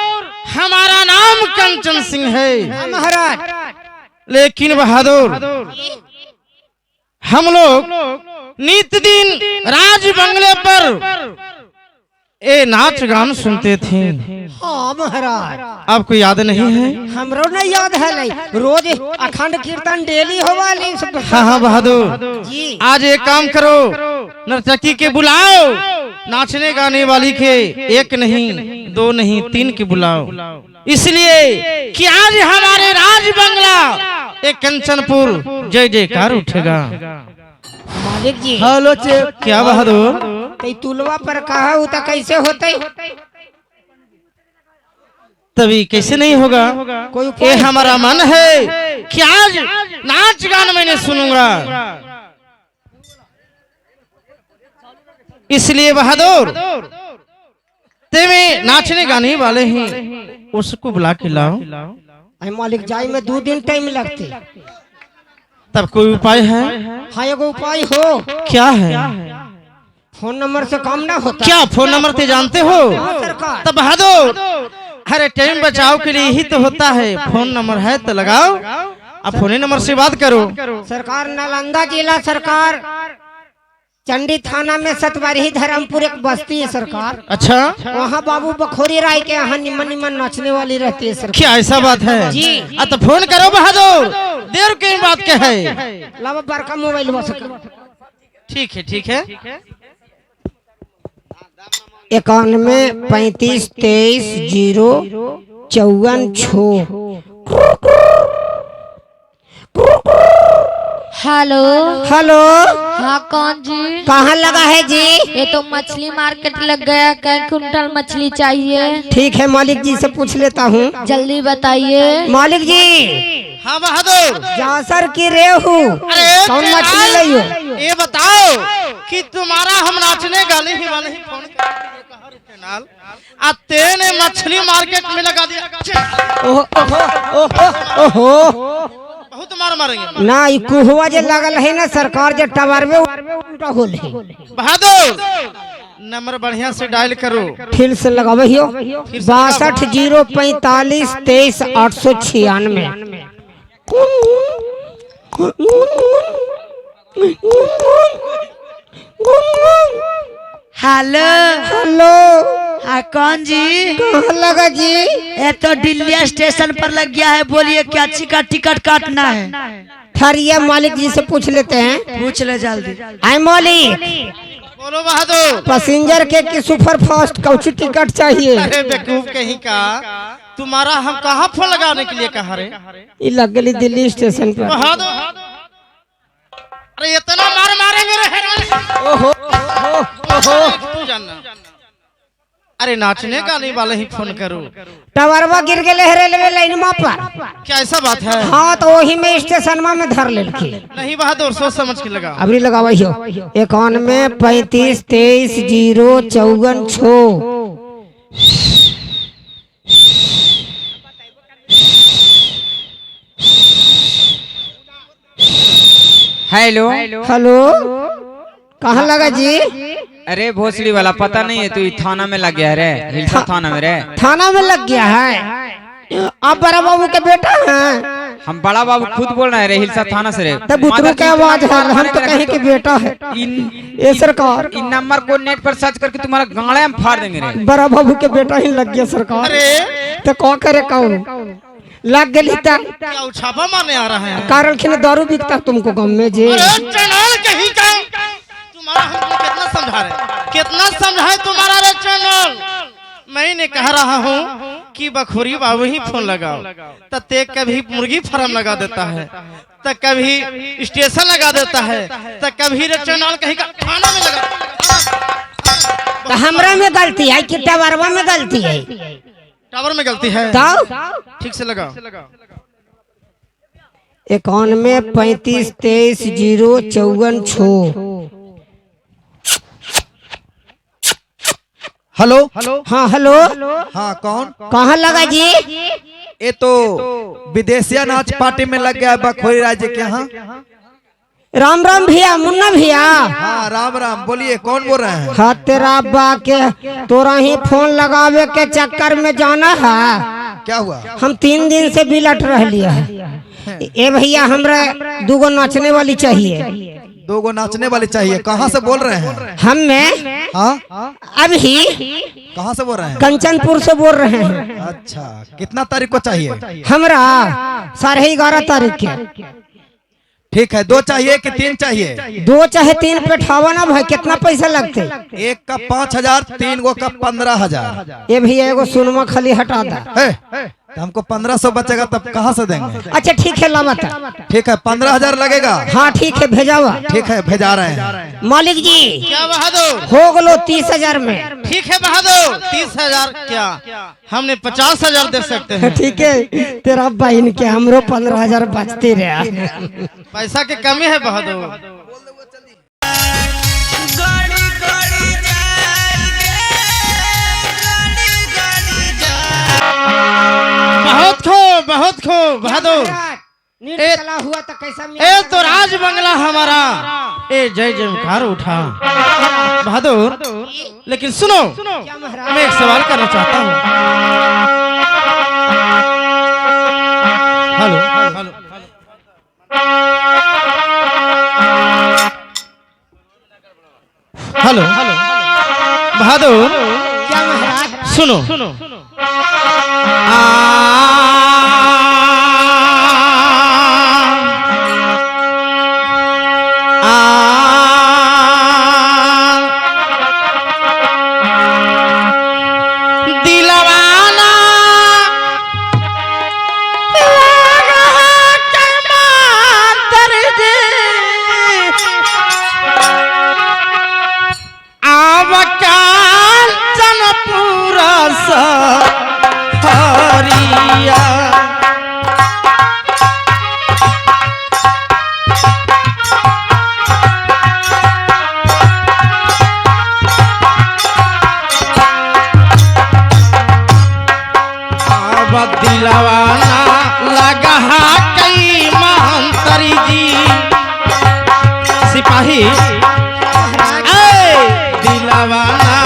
हमारा नाम कंचन सिंह है। हाँ महाराज। लेकिन बहादुर, हम लोग नित दिन राज बंगले पर ए नाच गान सुनते थे। हाँ महाराज। आपको याद नहीं है? हमरो नहीं याद है नहीं। रोज अखंड कीर्तन डेली होवा हाँ हाँ बहादुर जी। आज एक काम करो, नर्तकी के बुलाओ, नाचने गाने वाली के एक नहीं, दो नहीं, 3 के बुलाओ। इसलिए कि आज हमारे राज बंगला एक कंचनपुर जय जयकार उठेगा। मालिक जी। हेलो क्या बहादुर? तई तुलवा पर कहा हो तो कैसे होते? तभी कैसे नहीं होगा? कोई ये हमारा मन है कि आज नाच गान मैंने सुनूंगा। इसलिए बहादुर, तेरे नाचने गाने वाले हैं, उसको बुला के लाओ। अरे मालिक जाए में 2 दिन टाइम लगते। तब कोई उपाय है? हाँ एगो उपाय हो। क्या है? फोन नंबर से काम ना होता? क्या फोन नंबर ते जानते हो? हाँ सरकार। तब बहादुर, हर टाइम बचाव के लिए ही तो होता है। फोन नंबर है तो लगाओ, अब फोन नंबर से बात करो। सरकार नालंदा जिला सरकार चंडी थाना में सतवारी धर्मपुर एक बस्ती है सरकार। अच्छा, वहाँ बाबू बखोरी राय के यहाँ निमन निमन नाचने वाली रहती है सरकार। क्या ऐसा बात है? जी। तो फोन करो बहादुर, देर की बात क्या है? लावा बड़का मोबाइल बस। ठीक है ठीक है। 91 35 23 0 54 6। हेलो। हेलो। हाँ कौन जी? कहाँ लगा है जी? ये तो मछली मार्केट लग गया, कई कुंटल मछली चाहिए। ठीक है मालिक जी से पूछ लेता हूँ। जल्दी बताइए। मालिक जी। हाँ बहादुर। जासर की रेहू कौन मछली लाई हो? ये बताओ कि तुम्हारा हम नाचने गाने ही वाले ही फोन तेने मछली मार्केट में लगा दिया। ओहो ओहो ओहो बहुत मार मारेंगे ना। ई कुहवा जे लागल है ना सरकार जे टावर में उल्टा होल है। बहादुर, नंबर बढ़िया से डायल करो। फिर से लगावे हियो 62 045 23 896। हेलो। हेलो। हाँ कौन जी? कहाँ लगा जी? ये तो दिल्ली स्टेशन पर लग गया है, बोलिए क्या ची का टिकट काटना है? ठहरिए मालिक जी से पूछ लेते हैं। पूछ ले जल्दी। आई मालिक। बोलो बहादुर। पैसेंजर के कि सुपर फास्ट कौची टिकट चाहिए? अरे बेवकूफ कहीं का, तुम्हारा हम कहाँ फोन लगाने के लिए कहा रे? ये लग गई दिल्ली स्टेशन पर। बहादुर, अरे इतना मार मारेंगे रे। ओहो तू जानना। अरे नाचने गाने वाले ही फोन करो। टावरवा गिर गए रेलवे लाइन पर। क्या ऐसा बात है? हाँ तो वही में स्टेशन में धर लेके। नहीं बहादुर, सोच समझ के लगा। अभी लगावा हियो 91 35 23 0 54 6। हेलो। हेलो। कहाँ लगा जी? अरे भोसड़ी वाला पता नहीं है, तू थाना में लग गया रे, हिलसा थाना में रे। थाना में लग गया है? आप बड़ा बाबू के बेटा हैं? हम बड़ा बाबू खुद बोल रहे हैं रे, हिलसा थाना से रे। तब बुतरू का आवाज है, हम तो कहीं के बेटा है। ये सरकार इन नंबर को नेट पर सर्च करके तुम्हारा गाड़े हम फाड़ देंगे रे। बड़ा बाबू के बेटा ही लग गया सरकार। तो कौन करे कौन लग गई? क्या छापा मारने आ रहा है? कारण खिन दारू बिकता तुमको गम में जे। चैनल कहीं का तुम्हारा हमको कितना समझा रहे, कितना समझाए तुम्हारा रे चैनल। मैंने कह रहा हूँ कि बखोरी बाबू ही फोन लगाओ, तब कभी मुर्गी फार्म लगा देता है, तो कभी स्टेशन लगा देता है, तो कभी रे चैनल कहीं का थाना में लगा। तो हमरा में गलती है कि टावरवा में गलती है? टावर में गलती है। तो ठीक से लगाओ। 91 35 23 0 54 6। हेलो। हाँ हेलो। हाँ कौन? कहाँ लगा जी? ये तो विदेशिया नाच पार्टी में लग गया बखोरी राज्य के यहाँ। राम राम भैया, मुन्ना भैया। हाँ राम राम, बोलिए कौन बोल रहे हैं? हाँ तेरा बा के तोरा ही फोन लगावे के चक्कर में जाना है। क्या हुआ? हम 3 दिन से बिलट रह लिया है। ए भैया हमरा 2 नाचने वाली चाहिए। 2 नाचने वाली चाहिए। कहाँ से बोल रहे हैं? हम में हाँ अभी कहाँ से बोल रहे हैं? कंचनपुर से बोल रहे हैं। अच्छा, कितना तारीख को चाहिए? हमरा 11:30 तारीख के। ठीक है, 2 चाहिए कि 3 चाहिए? 2 चाहे 3 बैठावा ना भाई, कितना पैसा लगते? एक का 5,000, 3 गो का 15,000। ये भैया एगो सुनमा खाली हटा दा। तो हमको 1500 बचेगा तब कहाँ से देंगे? अच्छा ठीक है लावता। ठीक है, 15,000 लगेगा। हाँ ठीक है भेजावा। ठीक है, भेजा रहे हैं। मालिक जी क्या बहादुर? हो गलो 30,000 में। ठीक है बहादुर, 30,000 क्या, हमने 50,000 दे सकते हैं। ठीक है, तेरा बहन के हमरो 15,000 बचते रहे। पैसा की कमी है बहादुर। बहुत खो बहादुर। हुआ तो कैसा ए तो राज बंगला हमारा, ए जय जयकार उठा बहादुर। लेकिन सुनो, मैं एक सवाल करना चाहता हूँ। हेलो हेलो हेलो बहादुर, क्या महाराज? सुनो दिलवाना लगा कई महंतरी जी सिपाही, दिलवाना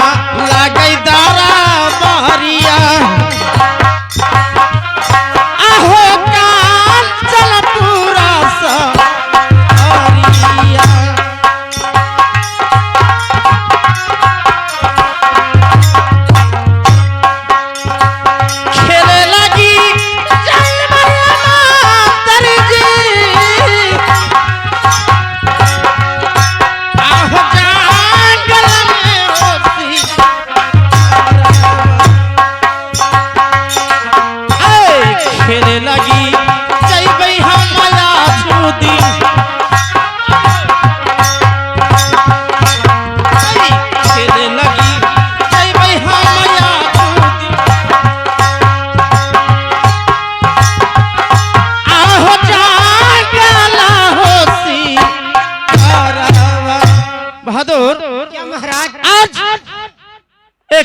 लगे दारा बहरिया आहो कांचनपुरा सहरिया।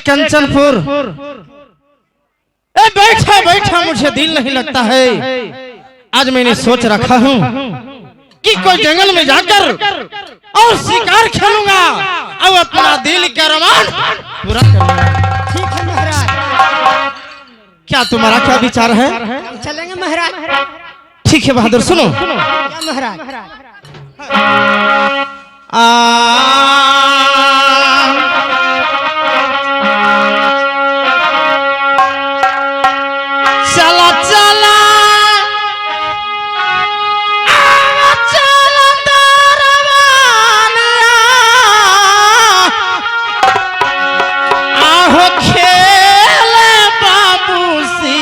कंचनपुर बैठा बैठा मुझे दिल नहीं लगता है। आज मैंने सोच रखा हूँ कि कोई जंगल में जाकर और शिकार खेलूंगा और अपना दिल का अरमान पूरा करूंगा। ठीक है महाराज। क्या तुम्हारा क्या विचार है? चलेंगे महाराज। ठीक है बहादुर, सुनो महाराज। चला चला आहो खेल बाबू सी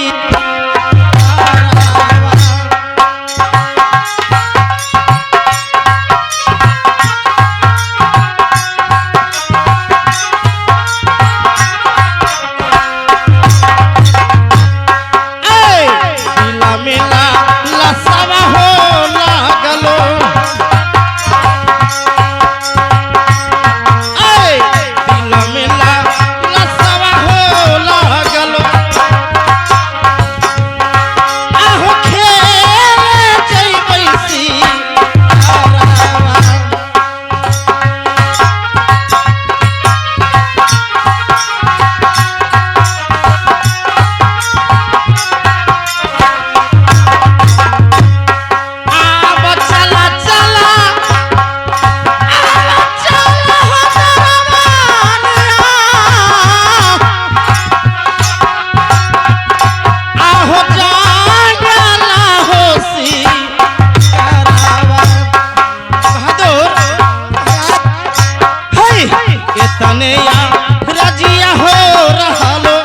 रजिया हो रहलो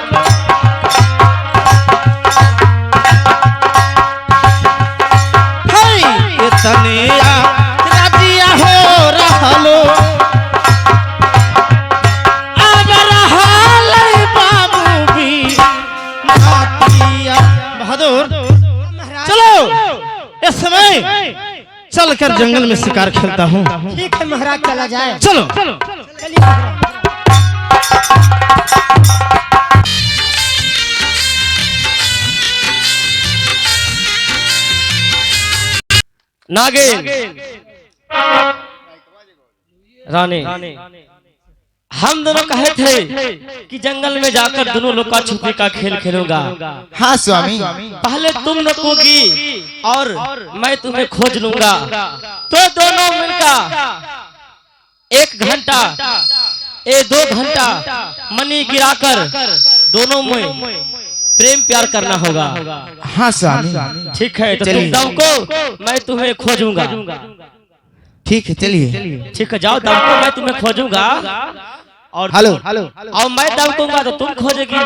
तनिया रजिया हो रहलो अब रहल बाबू भी नातिया। बहादुर चलो इस समय चलकर जंगल में शिकार खेलता हूँ। ठीक है महाराज, चला जाए। चलो चलिए महाराज। नागिन रानी, हम दोनों कहे थे कि जंगल में जाकर दोनों लुका छुपी का खेल खेलूंगा। हाँ स्वामी। पहले तुम रुकोगी और मैं तुम्हें खोज लूंगा, तो दोनों मिलकर 1 घंटा 2 घंटा मनी गिराकर दोनों में प्रेम प्यार करना होगा। हाँ स्वामी। ठीक है, तो तुम दमको मैं तुम्हें खोजूंगा। ठीक है चलिए। ठीक है, जाओ दमको, मैं तुम्हें खोजूंगा। और हेलो और मैं दमकूंगा तो तुम खोजेगी।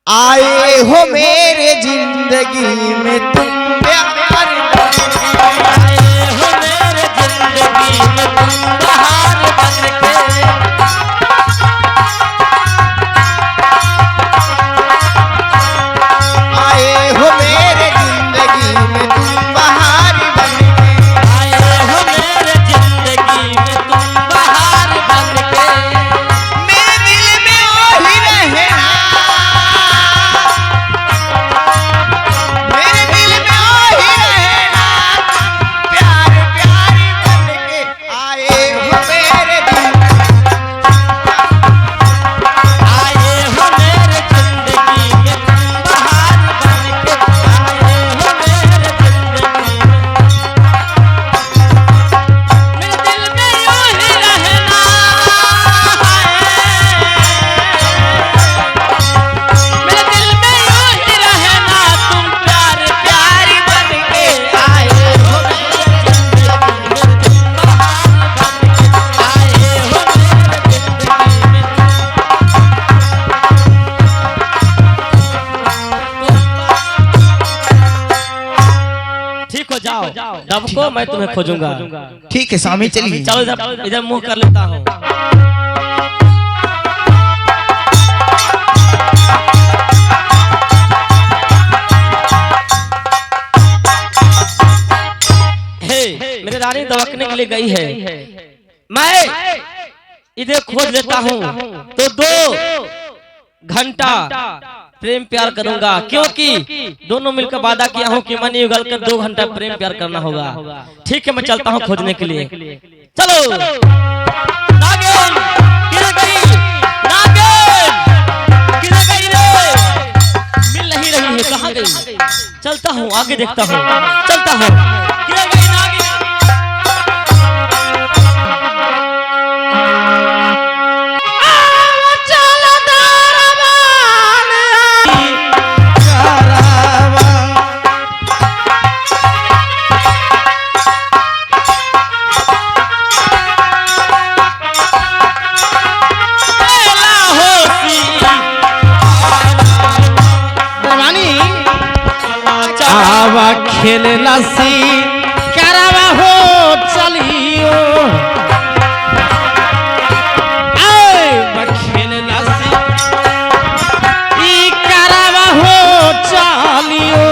आए हो मेरे जिंदगी में तुम प्यार, आए हो मेरे जिंदगी में तुम बहार बनके, आए हो मेरे जिंदगी में तुम बहार बनके, आए हो मेरे जिंदगी में तुम बहार बनके, मेरे दिल में वही रहना, मेरे दिल में वही रहना, प्यार प्यार बनके आए हो मेरे दिल, आए हो मेरे जिंदगी में तुम बहार बनके, आए हो मेरे जिंदगी में, मेरे दिल में यूं ही रहना है, मेरे दिल में यूं ही रहना, तुम प्यार प्यार बनके आए हो मेरे जिंदगी में तुम बहार बनके, आए हो मेरे जिंदगी में ठीक हो जाओ दबको, मैं तुम्हें खोजूंगा। ठीक है स्वामी चलिए। चलो इधर मुंह कर लेता हूँ। हे मेरे रानी दबकने के लिए गई है, मैं इधर खोज लेता हूँ तो 2 घंटा प्रेम प्यार करूंगा, क्योंकि दोनों मिलकर वादा किया हूँ कि मनी उगल कर 2 घंटा प्रेम प्यार करना होगा। ठीक है, मैं चलता हूँ खोजने के लिए। चलो नागिन किधर गई, नागिन किधर गई रे, मिल नहीं रही है, कहाँ गई? चलता हूँ आगे देखता हूँ, चलता हूँ। किधर गई नागिन? आवा खेलला सी करवा हो चलियो, आवा खेलला सी ई करवा हो चलियो,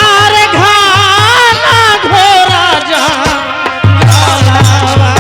अरे घाना घोरा जा घालावा,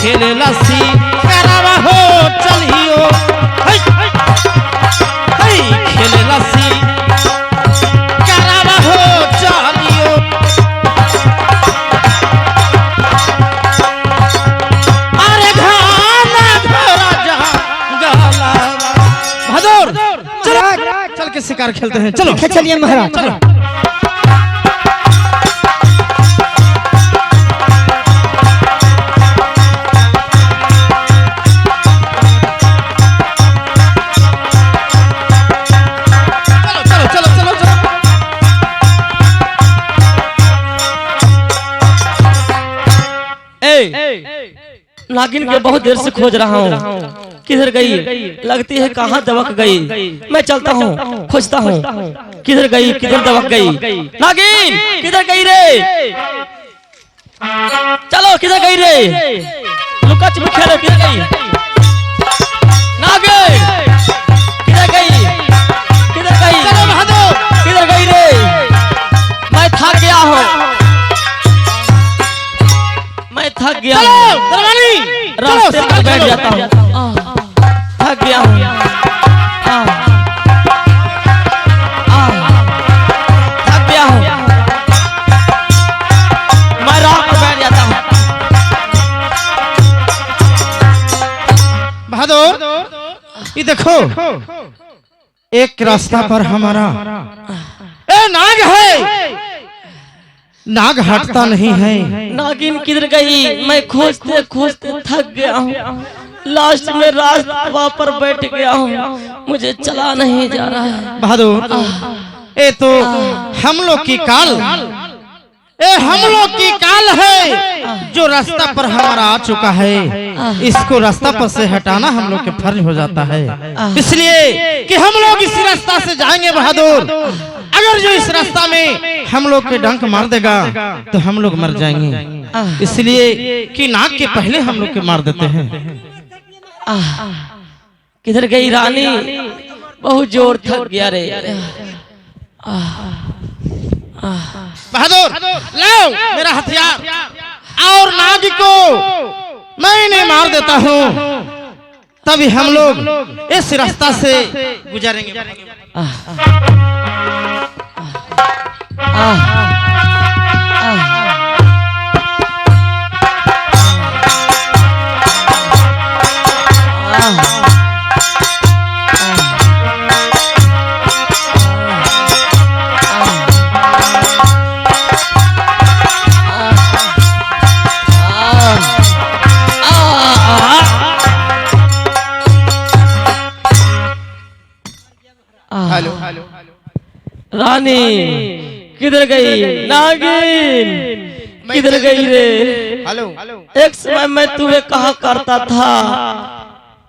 खेलला सी करवा हो चलियो, खेलला सी करवा हो चलियो, शिकार खेलते हैं। चलो चलिए महाराज चलो। नागिन के बहुत देर से खोज रहा हूँ, किधर गई? लगती है कहाँ दबक गई। मैं चलता हूँ, खोजता हूँ किधर गई, किधर दबक गई। नागिन किधर गई रे? चलो किधर गई रे? लुका छिपी खेलो, किधर गई नागिन? किधर गई, किधर गई? चलो बहादुर, किधर गई रे? मैं थक गया हूँ, मैं थक गया हूँ, रास्ते में बैठ जाता हूँ, थक गया हूँ, थक गया हूँ, मैं राह पर बैठ जाता हूँ। बहादुर ये देखो, एक रास्ता पर हमारा नाग है, नाग हटता नहीं है। नागिन किधर गई? मैं खोजते खोजते थक गया हूँ, लास्ट में रास्ता पर बैठ गया हूँ, मुझे चला नहीं जा रहा है। बहादुर ये तो हम लोग की काल, ये हम लोग की काल है जो रास्ता पर हमारा आ चुका है। इसको रास्ता पर से हटाना हम लोग के फर्ज हो जाता है, इसलिए कि हम लोग इस रास्ता से जाएंगे। बहादुर अगर जो इस रास्ता में हम लोग के डंक मार देगा तो हम लोग मर जाएंगे, इसलिए कि नाग के पहले हम लोग के मार देते हैं। किधर गई रानी? बहुत जोर थक गया रे। बहादुर लाओ मेरा हथियार और नाग को मैं इन्हें मार देता हूँ, तभी हम लोग इस रास्ता से गुजरेंगे। हेलो रानी किधर गई? नागिन किधर गई रे? हेलो एक समय मैं तुम्हें कहा करता था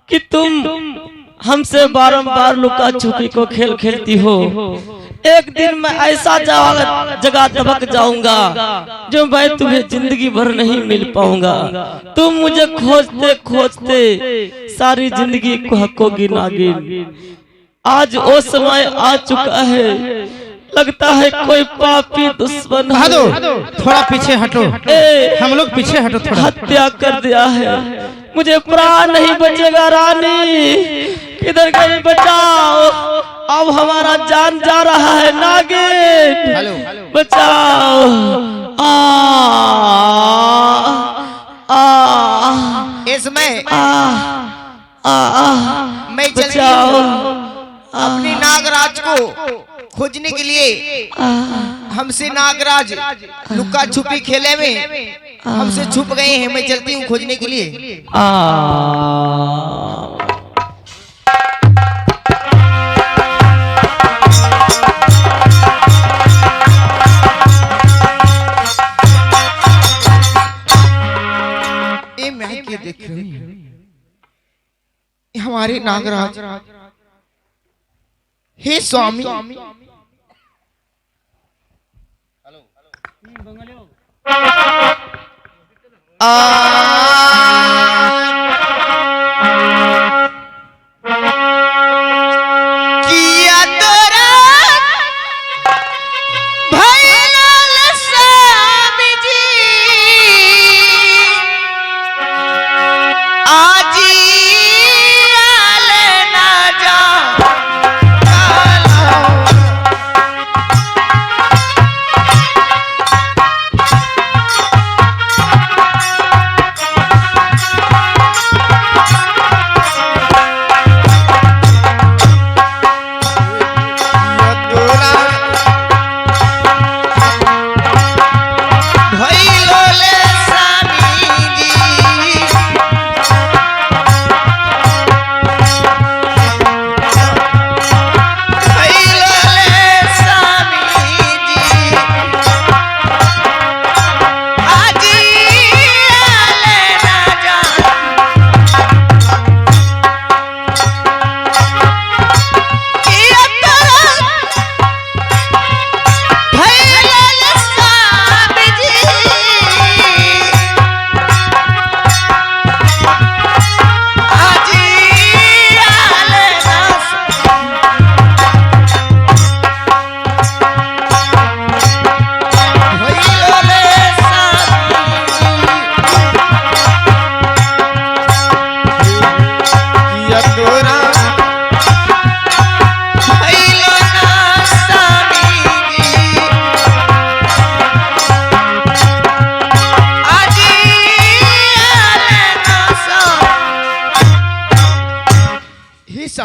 कि तुम हमसे बारंबार लुका छुपी को खेल खेलती हो। एक दिन मैं ऐसा जगह दबक जाऊंगा जो मैं तुम्हें जिंदगी भर नहीं मिल पाऊंगा। तुम मुझे खोजते खोजते सारी जिंदगी को हकोगी नागिन। आज वो समय आ चुका है, लगता है कोई पापी दुश्मन बहादुर थोड़ा पीछे हटो, हम लोग पीछे हटो थोड़ा। हत्या कर दिया है, मुझे प्राण नहीं बचेगा। रानी किधर गई? बचाओ, अब हमारा जान जा रहा है। नागिन बचाओ। इसमें मैं बचाओ अपनी नागराज को खोजने के लिए हमसे नागराज लुका छुपी खेले में हमसे छुप गए हैं। मैं चलती हूँ खोजने के लिए। ये मैं क्या देख रही हूँ? हमारे नागराज, हे स्वामी, किया तोरा भैलाल स्वामी जी, आजी आले ना जा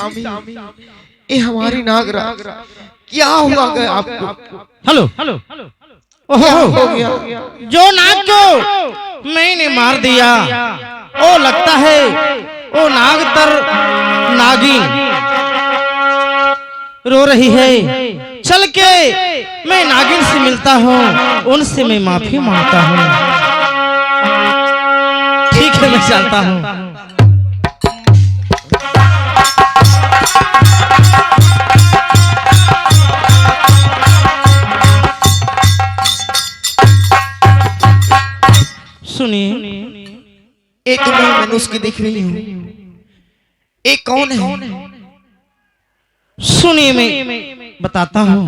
स्वामी ये हमारी नागराज क्या हुआ गया आपको? हेलो क्या हो गया? जो नाग को मैंने मार दिया वो लगता है वो नागतर नागिन रो रही है। चल के मैं नागिन से मिलता हूँ, उनसे मैं माफी मांगता हूँ। ठीक है मैं चलता हूँ। सुनिए, एक मैं मनुष्य की दिख रही हूँ, एक कौन है? सुनिए मैं बताता हूँ।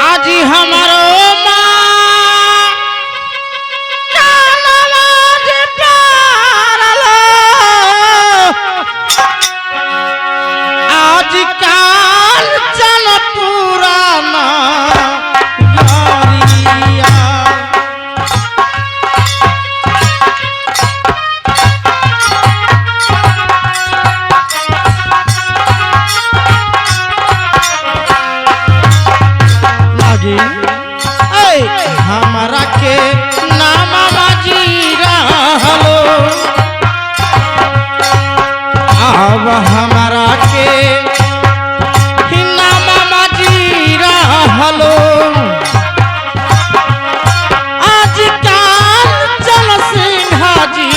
आज हमारो हमारा के नाम जीरा हलो, अब हमारा के नाम जीरा हलो। आज काल चल सिंहा जी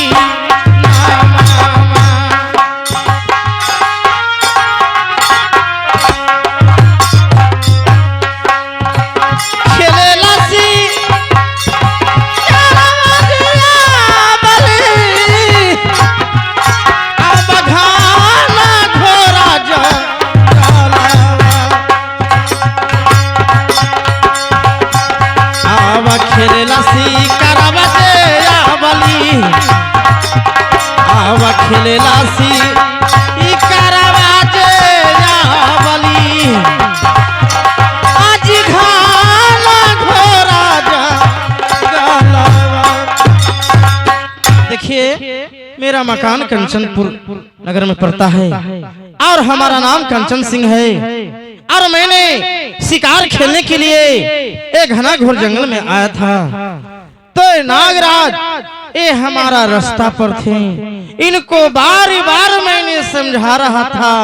खेलेला सी करवाजे बली। आज घाना घोरा देखिए मेरा मकान कंचनपुर नगर में पड़ता है और हमारा नाम कंचन सिंह है और मैंने शिकार खेलने के लिए एक घना घोर जंगल में आया था। तो नागराज ये हमारा रास्ता पर थे, इनको बार बार मैंने समझा रहा था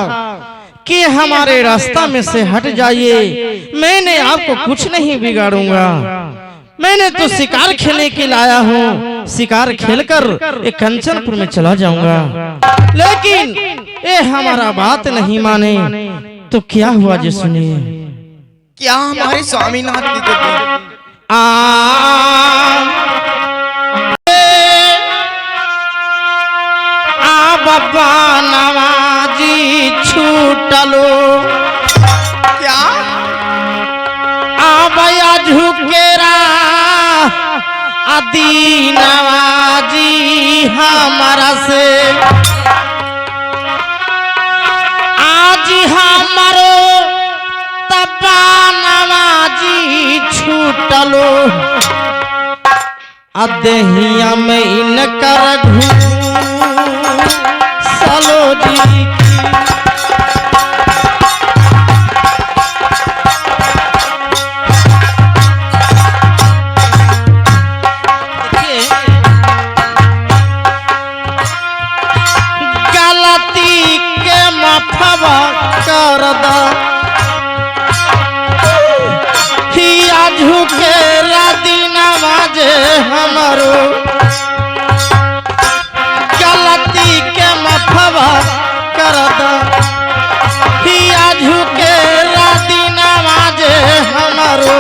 कि हमारे रास्ता में से हट जाइए, मैंने आपको कुछ नहीं बिगाड़ूंगा। मैंने तो शिकार खेलने के लाया हूँ, शिकार खेलकर एक कंचनपुर में चला जाऊंगा। लेकिन ये हमारा बात नहीं माने तो क्या हुआ जी सुनिए। क्या हमारे स्वामीनाथ की देवी बाबा नवाजी छूटलो क्या आबया झुकेरा आदि नवाजी हमारा से आज हमारो तबा नवाजी छूटलो अदहिया में इनकर सलो जी गलती के माफवा कर दा हिया झुके राती नवाजे हमारो गलती के माफवा कर दा हिया झुके राती नवाजे हमारो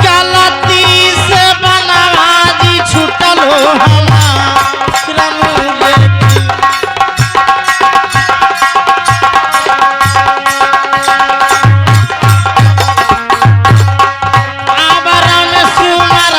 गलती से बनवाजी छूटलो हमारा मुझे आबरन सुमर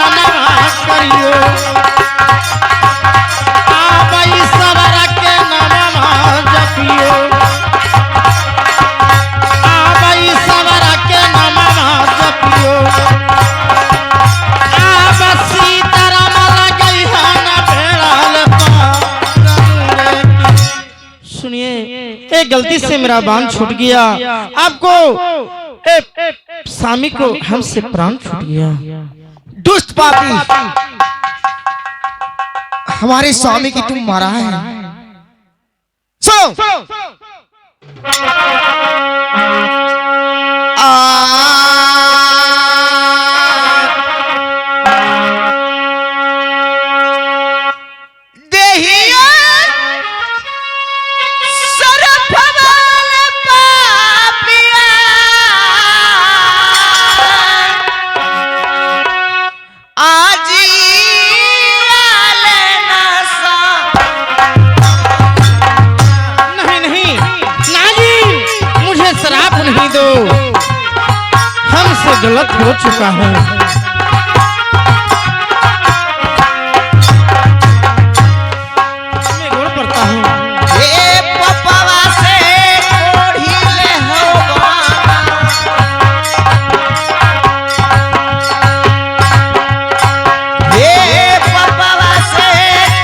गलती से मेरा बाण छूट गया। आपको स्वामी को हमसे प्राण छूट गया। दुष्ट पापी, हमारे स्वामी की तुम मारा है। सो गलत हो चुका है। मैं रो पड़ता हूँ। हे पपवा से कोढ़ी ले होवा, हे पपवा से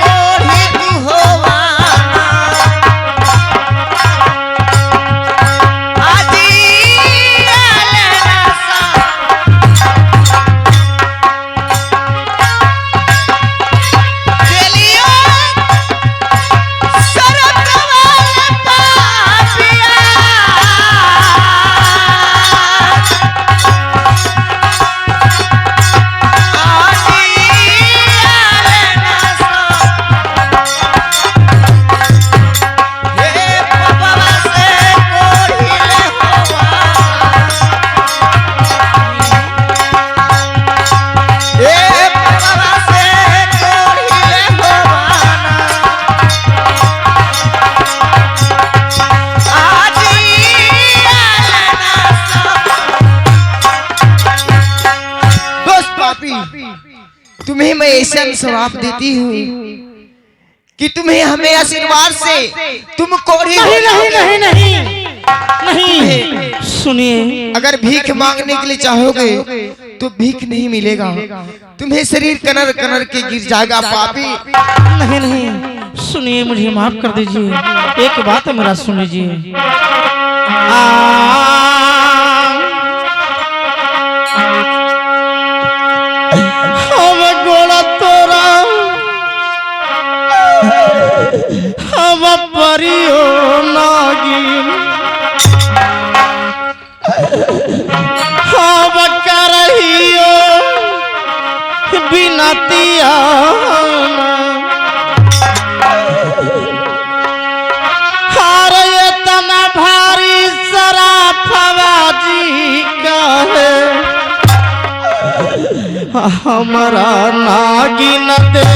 कोढ़ी तू होवा, तुम्हें मैं ऐसा श्राप देती हूँ कि तुम्हें हमें आशीर्वाद से तुम कोढ़ी नहीं नहीं नहीं नहीं नहीं सुनिए, अगर भीख मांगने के लिए चाहोगे तो भीख नहीं मिलेगा, तुम्हें शरीर कनर कनर के गिर जाएगा पापी। नहीं नहीं सुनिए, मुझे माफ कर दीजिए। एक बात मेरा सुन लीजिए। हम परियो नागिन हम करहियो बिनतिया, हर इतना भारी सराफवा जी का है, हमारा नागिन दे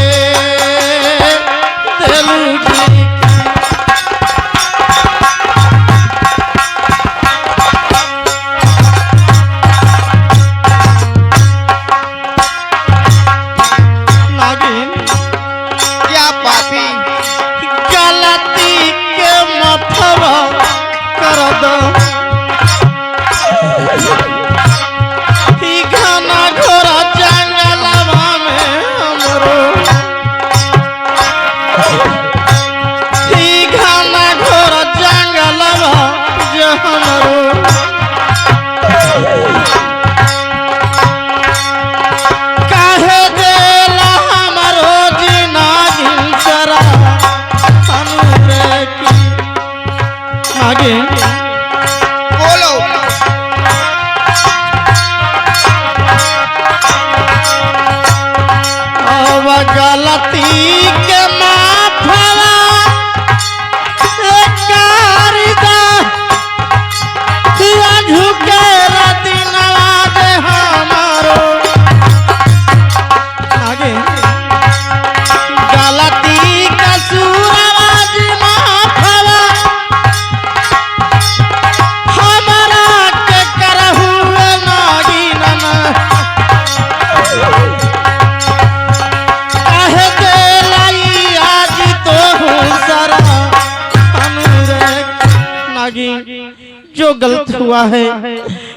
जो गलत हुआ है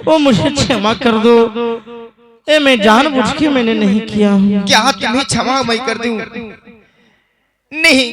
वो मुझे क्षमा कर दो। ए मैं जानबूझ के मैंने नहीं किया हूँ। क्या तुम्हें क्षमा मैं कर दूं? नहीं,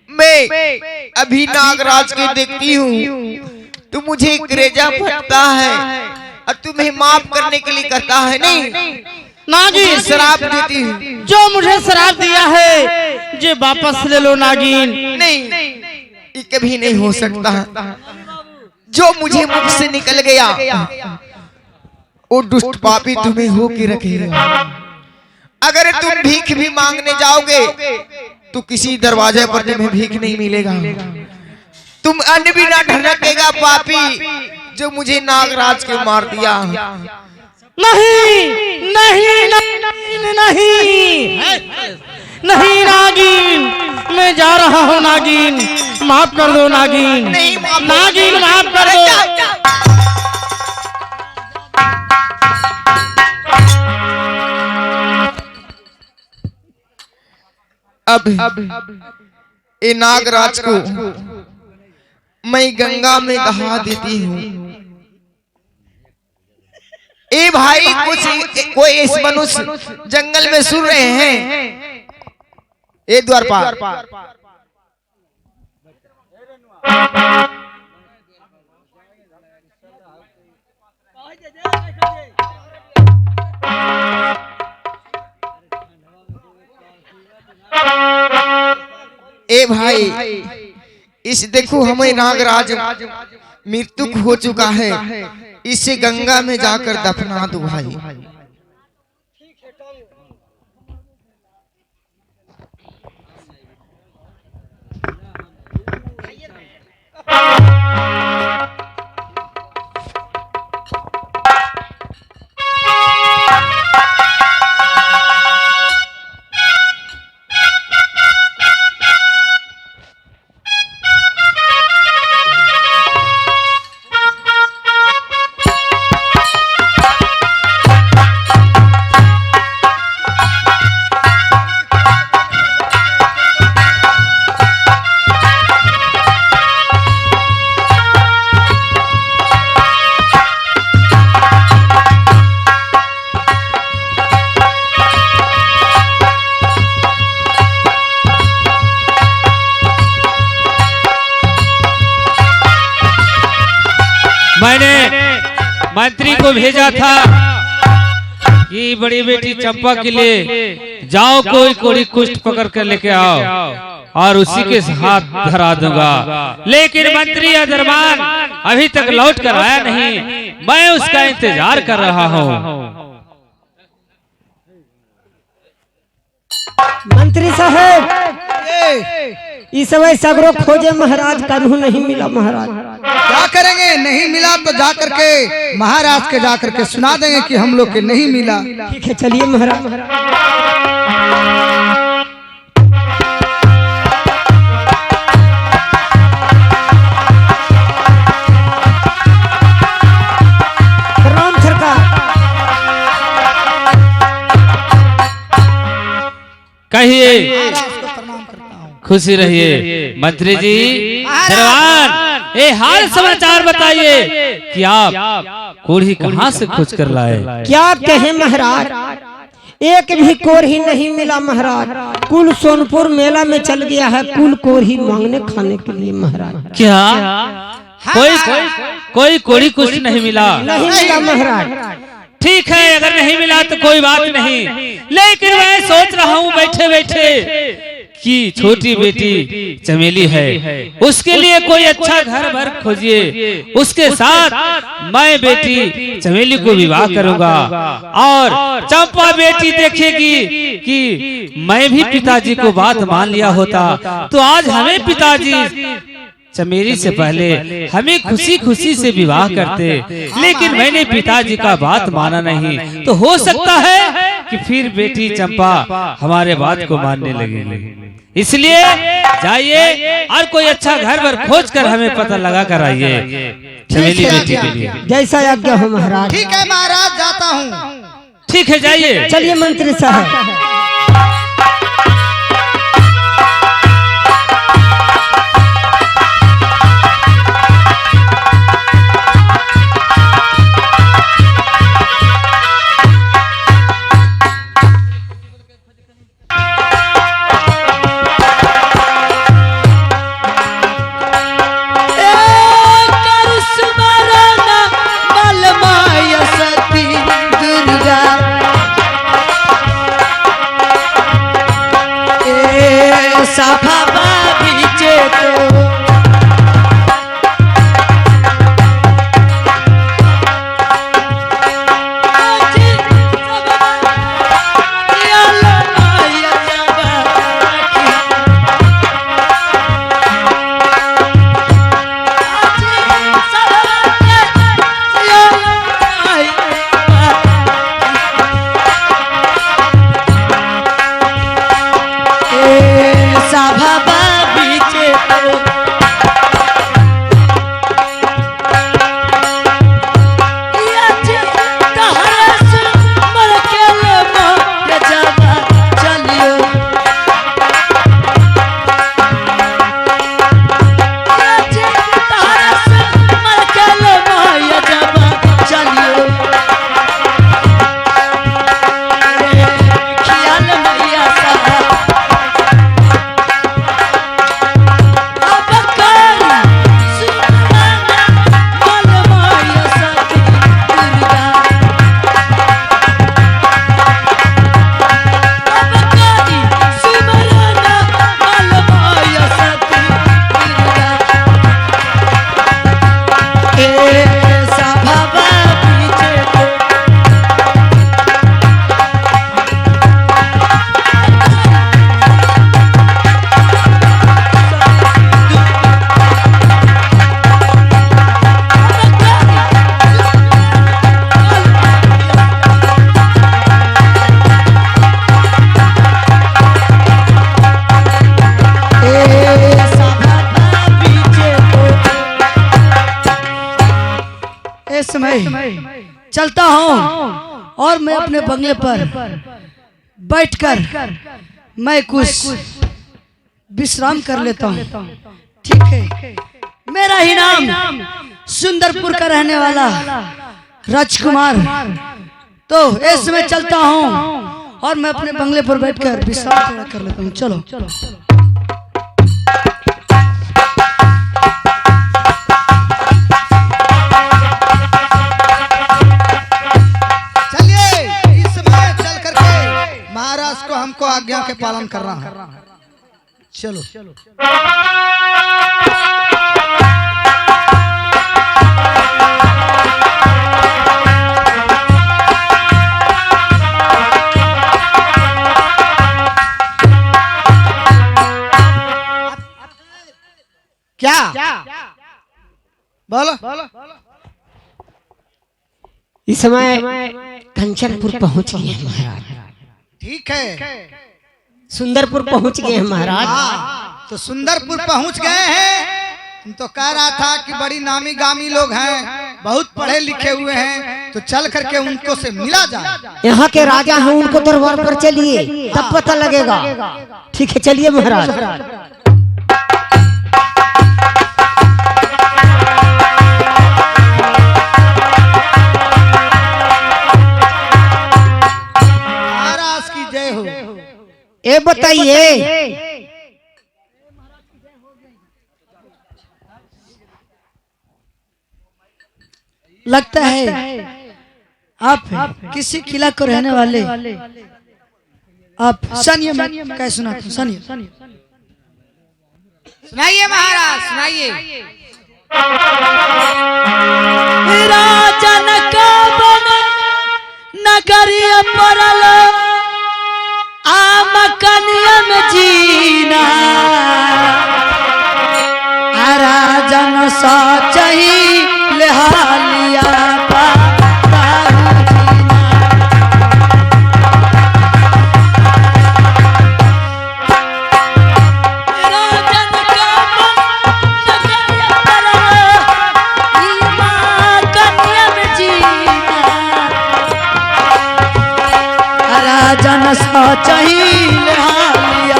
मैं अभी नागराज के देखती हूँ तो मुझे कलेजा फटता है और तुम्हें माफ करने के लिए कहता है नहीं नागिन शराब देती हूँ। जो मुझे शराब दिया है जे वापस ले लो नागिन। नहीं ये कभी नहीं हो सकता। जो मुझे मुख से निकल गया वो दुष्ट पापी तुम्हें हो के रखेगा। अगर तुम भीख भी मांगने जाओगे तो किसी दरवाजे पर तुम्हें भीख नहीं मिलेगा। तुम अन्न भी ना ढरकेगा पापी जो मुझे नागराज के मार दिया। नहीं नहीं नहीं नहीं नहीं नागिन, मैं जा रहा हूँ नागिन, माफ कर दो नागिन। नागिन माफ कर दो। अब ये नागराज को मैं गंगा में दहा देती हूँ। ए भाई कुछ कोई इस मनुष्य जंगल में सुन रहे हैं। ए द्वारपाल ए भाई इस देखो हमें नागराज मृत्यु हो चुका है, इसे गंगा में जाकर दफना दो भाई। मंत्री को भेजा था कि बड़ी बेटी चंपा के लिए जाओ कोई कोड़ी कुष्ठ पकड़ कर लेके आओ और उसी के हाथ धरा दूंगा। लेकिन मंत्री अधरमान अभी तक लौट कर आया नहीं। मैं उसका इंतजार कर रहा हूँ। मंत्री साहब इस समय सगरो खोजे महाराज, कानून नहीं मिला महाराज। क्या करेंगे? नहीं मिला तो जाकर के महाराज के जाकर के सुना देंगे कि हम लोग के नहीं मिला। ठीक है, चलिए महाराज। प्रणाम सरकार। कहिए। खुशी रहिए मंत्री जी। श्रीमान ये हाल समाचार बताइए कि आप कोढ़ी कहाँ से खोज कर लाए? क्या कहे महाराज, एक भी कोढ़ी नहीं मिला महाराज। कुल सोनपुर मेला में चल गया है कुल कोढ़ी मांगने खाने के लिए महाराज। क्या कोई कोढ़ी कुछ नहीं मिला? नहीं मिला महाराज। ठीक है, अगर नहीं मिला तो कोई बात नहीं, लेकिन मैं सोच रहा हूँ बैठे बैठे कि छोटी बेटी चमेली है, उसके लिए कोई अच्छा घर भर खोजिए। उसके साथ मैं बेटी चमेली को विवाह करूंगा और चंपा बेटी देखेगी कि मैं भी पिताजी को बात मान लिया होता तो आज हमें पिताजी चमेली से पहले हमें खुशी खुशी से विवाह करते, लेकिन मैंने पिताजी का बात माना नहीं। तो हो सकता है कि फिर बेटी चंपा हमारे बात को मानने लगेगी। इसलिए जाइए और कोई अच्छा घर पर खोज कर हमें पता लगा कर आइए चमेली बेटी के लिए। जैसा आज्ञा हो महाराज। ठीक है महाराज, जाता हूँ। ठीक है, जाइए। चलिए मंत्री साहब। चलता हूँ और मैं अपने बंगले पर बैठकर मैं कुछ विश्राम कर लेता हूँ। ठीक है, मेरा ही नाम सुंदरपुर का रहने वाला राजकुमार। तो इस समय चलता हूँ और मैं अपने बंगले पर बैठकर विश्राम थोड़ा कर लेता हूँ। चलो। आज्ञा के पालन करना है। चलो क्या बोलो। इस समय कंचनपुर पहुंच गए हैं महाराज। ठीक है, सुंदरपुर पहुंच गए हैं महाराज। तो सुंदरपुर पहुंच गए हैं। तुम तो कह रहा था कि बड़ी नामी गामी लोग हैं, बहुत पढ़े लिखे हुए हैं, तो चल करके उनको से मिला जाए। यहाँ के राजा हैं, उनको दरबार पर चलिए, तब पता लगेगा। ठीक है, चलिए महाराज। ये बताइए, लगता है आप किसी किला को रहने वाले। आप सुनिए, मैं क्या सुना, सुनिए सुनाइए महाराज, सुनाइए। राजन का बन नगरिया परल आम कन्या में जीना, राजन सच ही लिहालिया राजन सच ही लिहालिया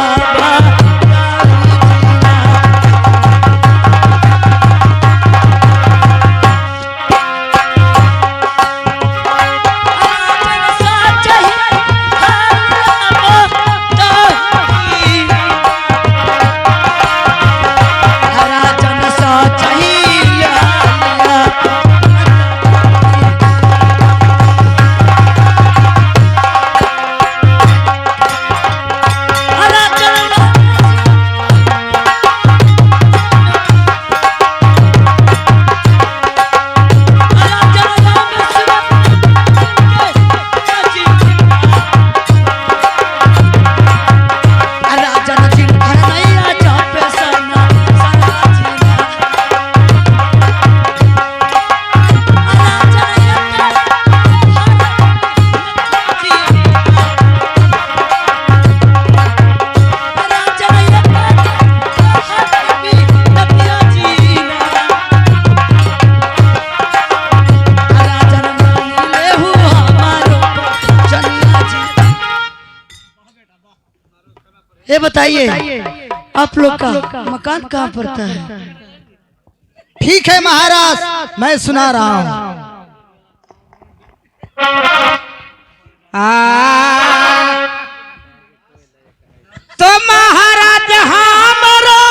ये बताइए, आप लोग का मकान कहाँ पड़ता है? ठीक है महाराज, मैं सुना रहा हूँ। तो महाराज हमरो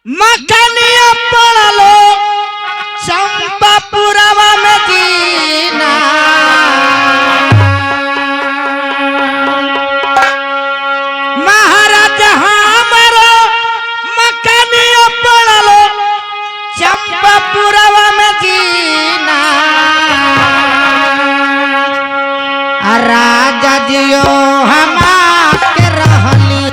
मकानिया पड़लो चंपापुरवा में जीना, महाराज हमरो मकानिया पड़लो चंपापुरवा में जीना, राजा जियो हमारे रहली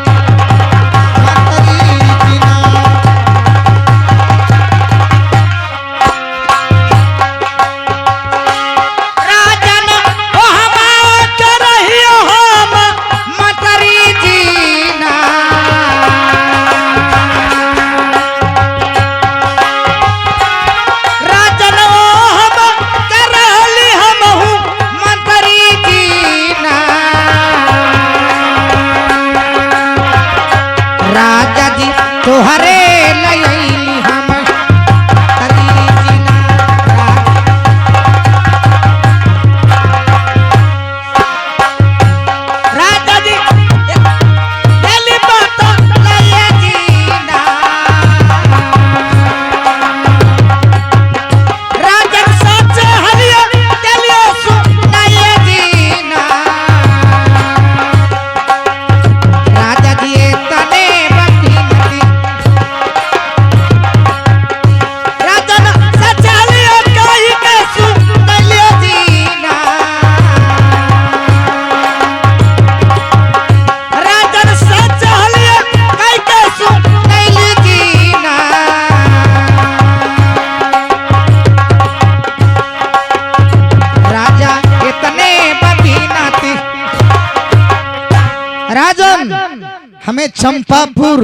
चंपापुर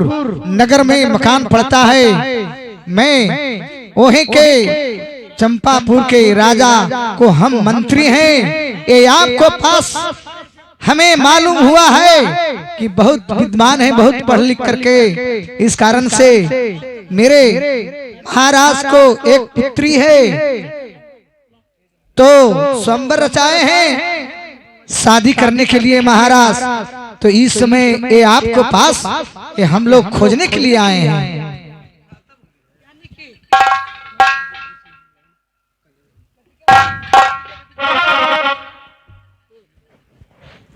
नगर में मकान पड़ता है। मैं वहीं के चंपापुर के राजा को हम मंत्री हैं। ये आपको पास हमें मालूम हुआ है कि बहुत विद्वान है, बहुत पढ़ लिख करके, इस कारण से मेरे महाराज को एक पुत्री है, तो स्वयंवर रचाए हैं शादी करने के लिए महाराज। तो इस समय ये आपको पास ये हम लोग खोजने के लिए आए हैं।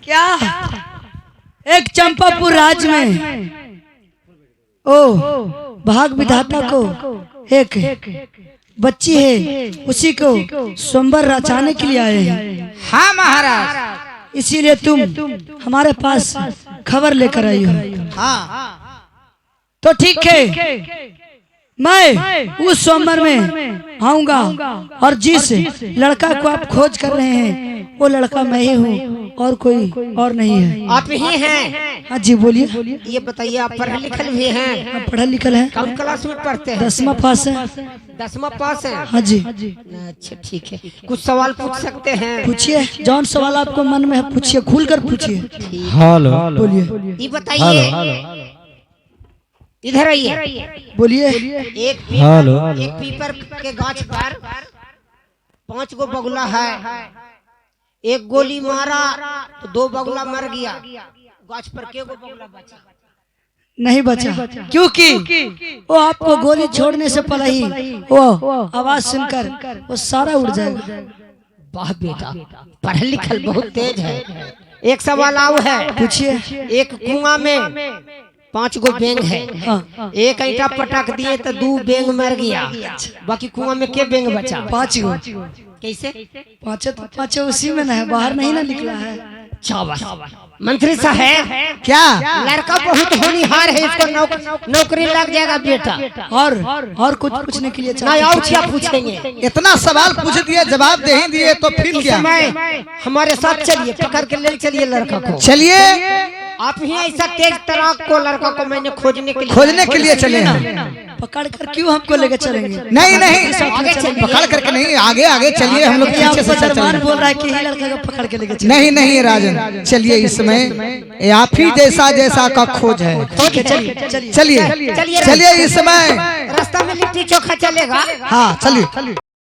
क्या एक चंपापुर राज्य में ओ भाग विधाता को एक बच्ची है, उसी को स्वयंवर रचाने के लिए आए हैं। हाँ महाराज, इसीलिए तुम हमारे पास खबर लेकर आई हो। हाँ तो ठीक है, मैं उस स्वयंवर में आऊंगा और जिस लड़का को आप खोज कर रहे हैं वो लड़का मैं ही हूँ और कोई और नहीं है। आप ही हैं? हाँ जी बोलिए। ये बताइए, आप पढ़े लिखल भी हैं? आप पढ़ा लिखल है? कौन क्लास में पढ़ते हैं? 10वां पास है। 10वां पास है? हाँ जी। अच्छा ठीक है, कुछ सवाल पूछ सकते हैं? पूछिए, जौन सवाल आपको मन में है पूछिए, खुल कर पूछिए। हेलो बोलिए। ये बताइए, इधर आइए, बोलिए। एक पीपर के गाछ पर 5 गो बगुला है, एक गोली मारा तो 2 बगुला मर गया, गाछ पर के गो बगुला बचा? नहीं बचा, क्योंकि वो आपको गोली छोड़ने से पहले ही वो आवाज सुनकर वो सारा उड़ जाएगा। वाह बेटा, पढ़ लिखल बहुत तेज है। एक सवाल और है, पूछिए। एक कुआं में 5 गो बेंग है, एक ईंटा पटक दिए तो 2 बेंग मर गया, बाकी कुआं में के बेंग बचा? 5 गो। कैसे? पाँच उसी में ना है, बाहर नहीं ना निकला है। शाबाश मंत्री साहब, क्या लड़का बहुत होनहार है, इसको नौकरी लग जाएगा बेटा। और कुछ पूछने के लिए नहीं, और क्या पूछेंगे? इतना सवाल पूछ दिए, जवाब दे ही दिए, तो फिर इस क्या? समय हमारे साथ चलिए, पकड़ के ले चलिए लड़का को। चलिए, आप ही ऐसा तेज तराक को लड़का को मैंने खोजने के लिए चले हैं। पकड़ कर क्यों हमको लेकर चलेंगे? नहीं आगे चलिए। पकड़ करके नहीं, आगे आगे चलिए, हम लोग पीछे से दरबार चलेंगे। बोल रहा है कि ये लड़का को पकड़ के लेकर चलेंगे। नहीं राजन, चलिए, इस समय आप ही जैसा का खोज है। चलिए चलिए इस समय रास्ता में लिट्टी चोखा चलेगा? हाँ चलिए।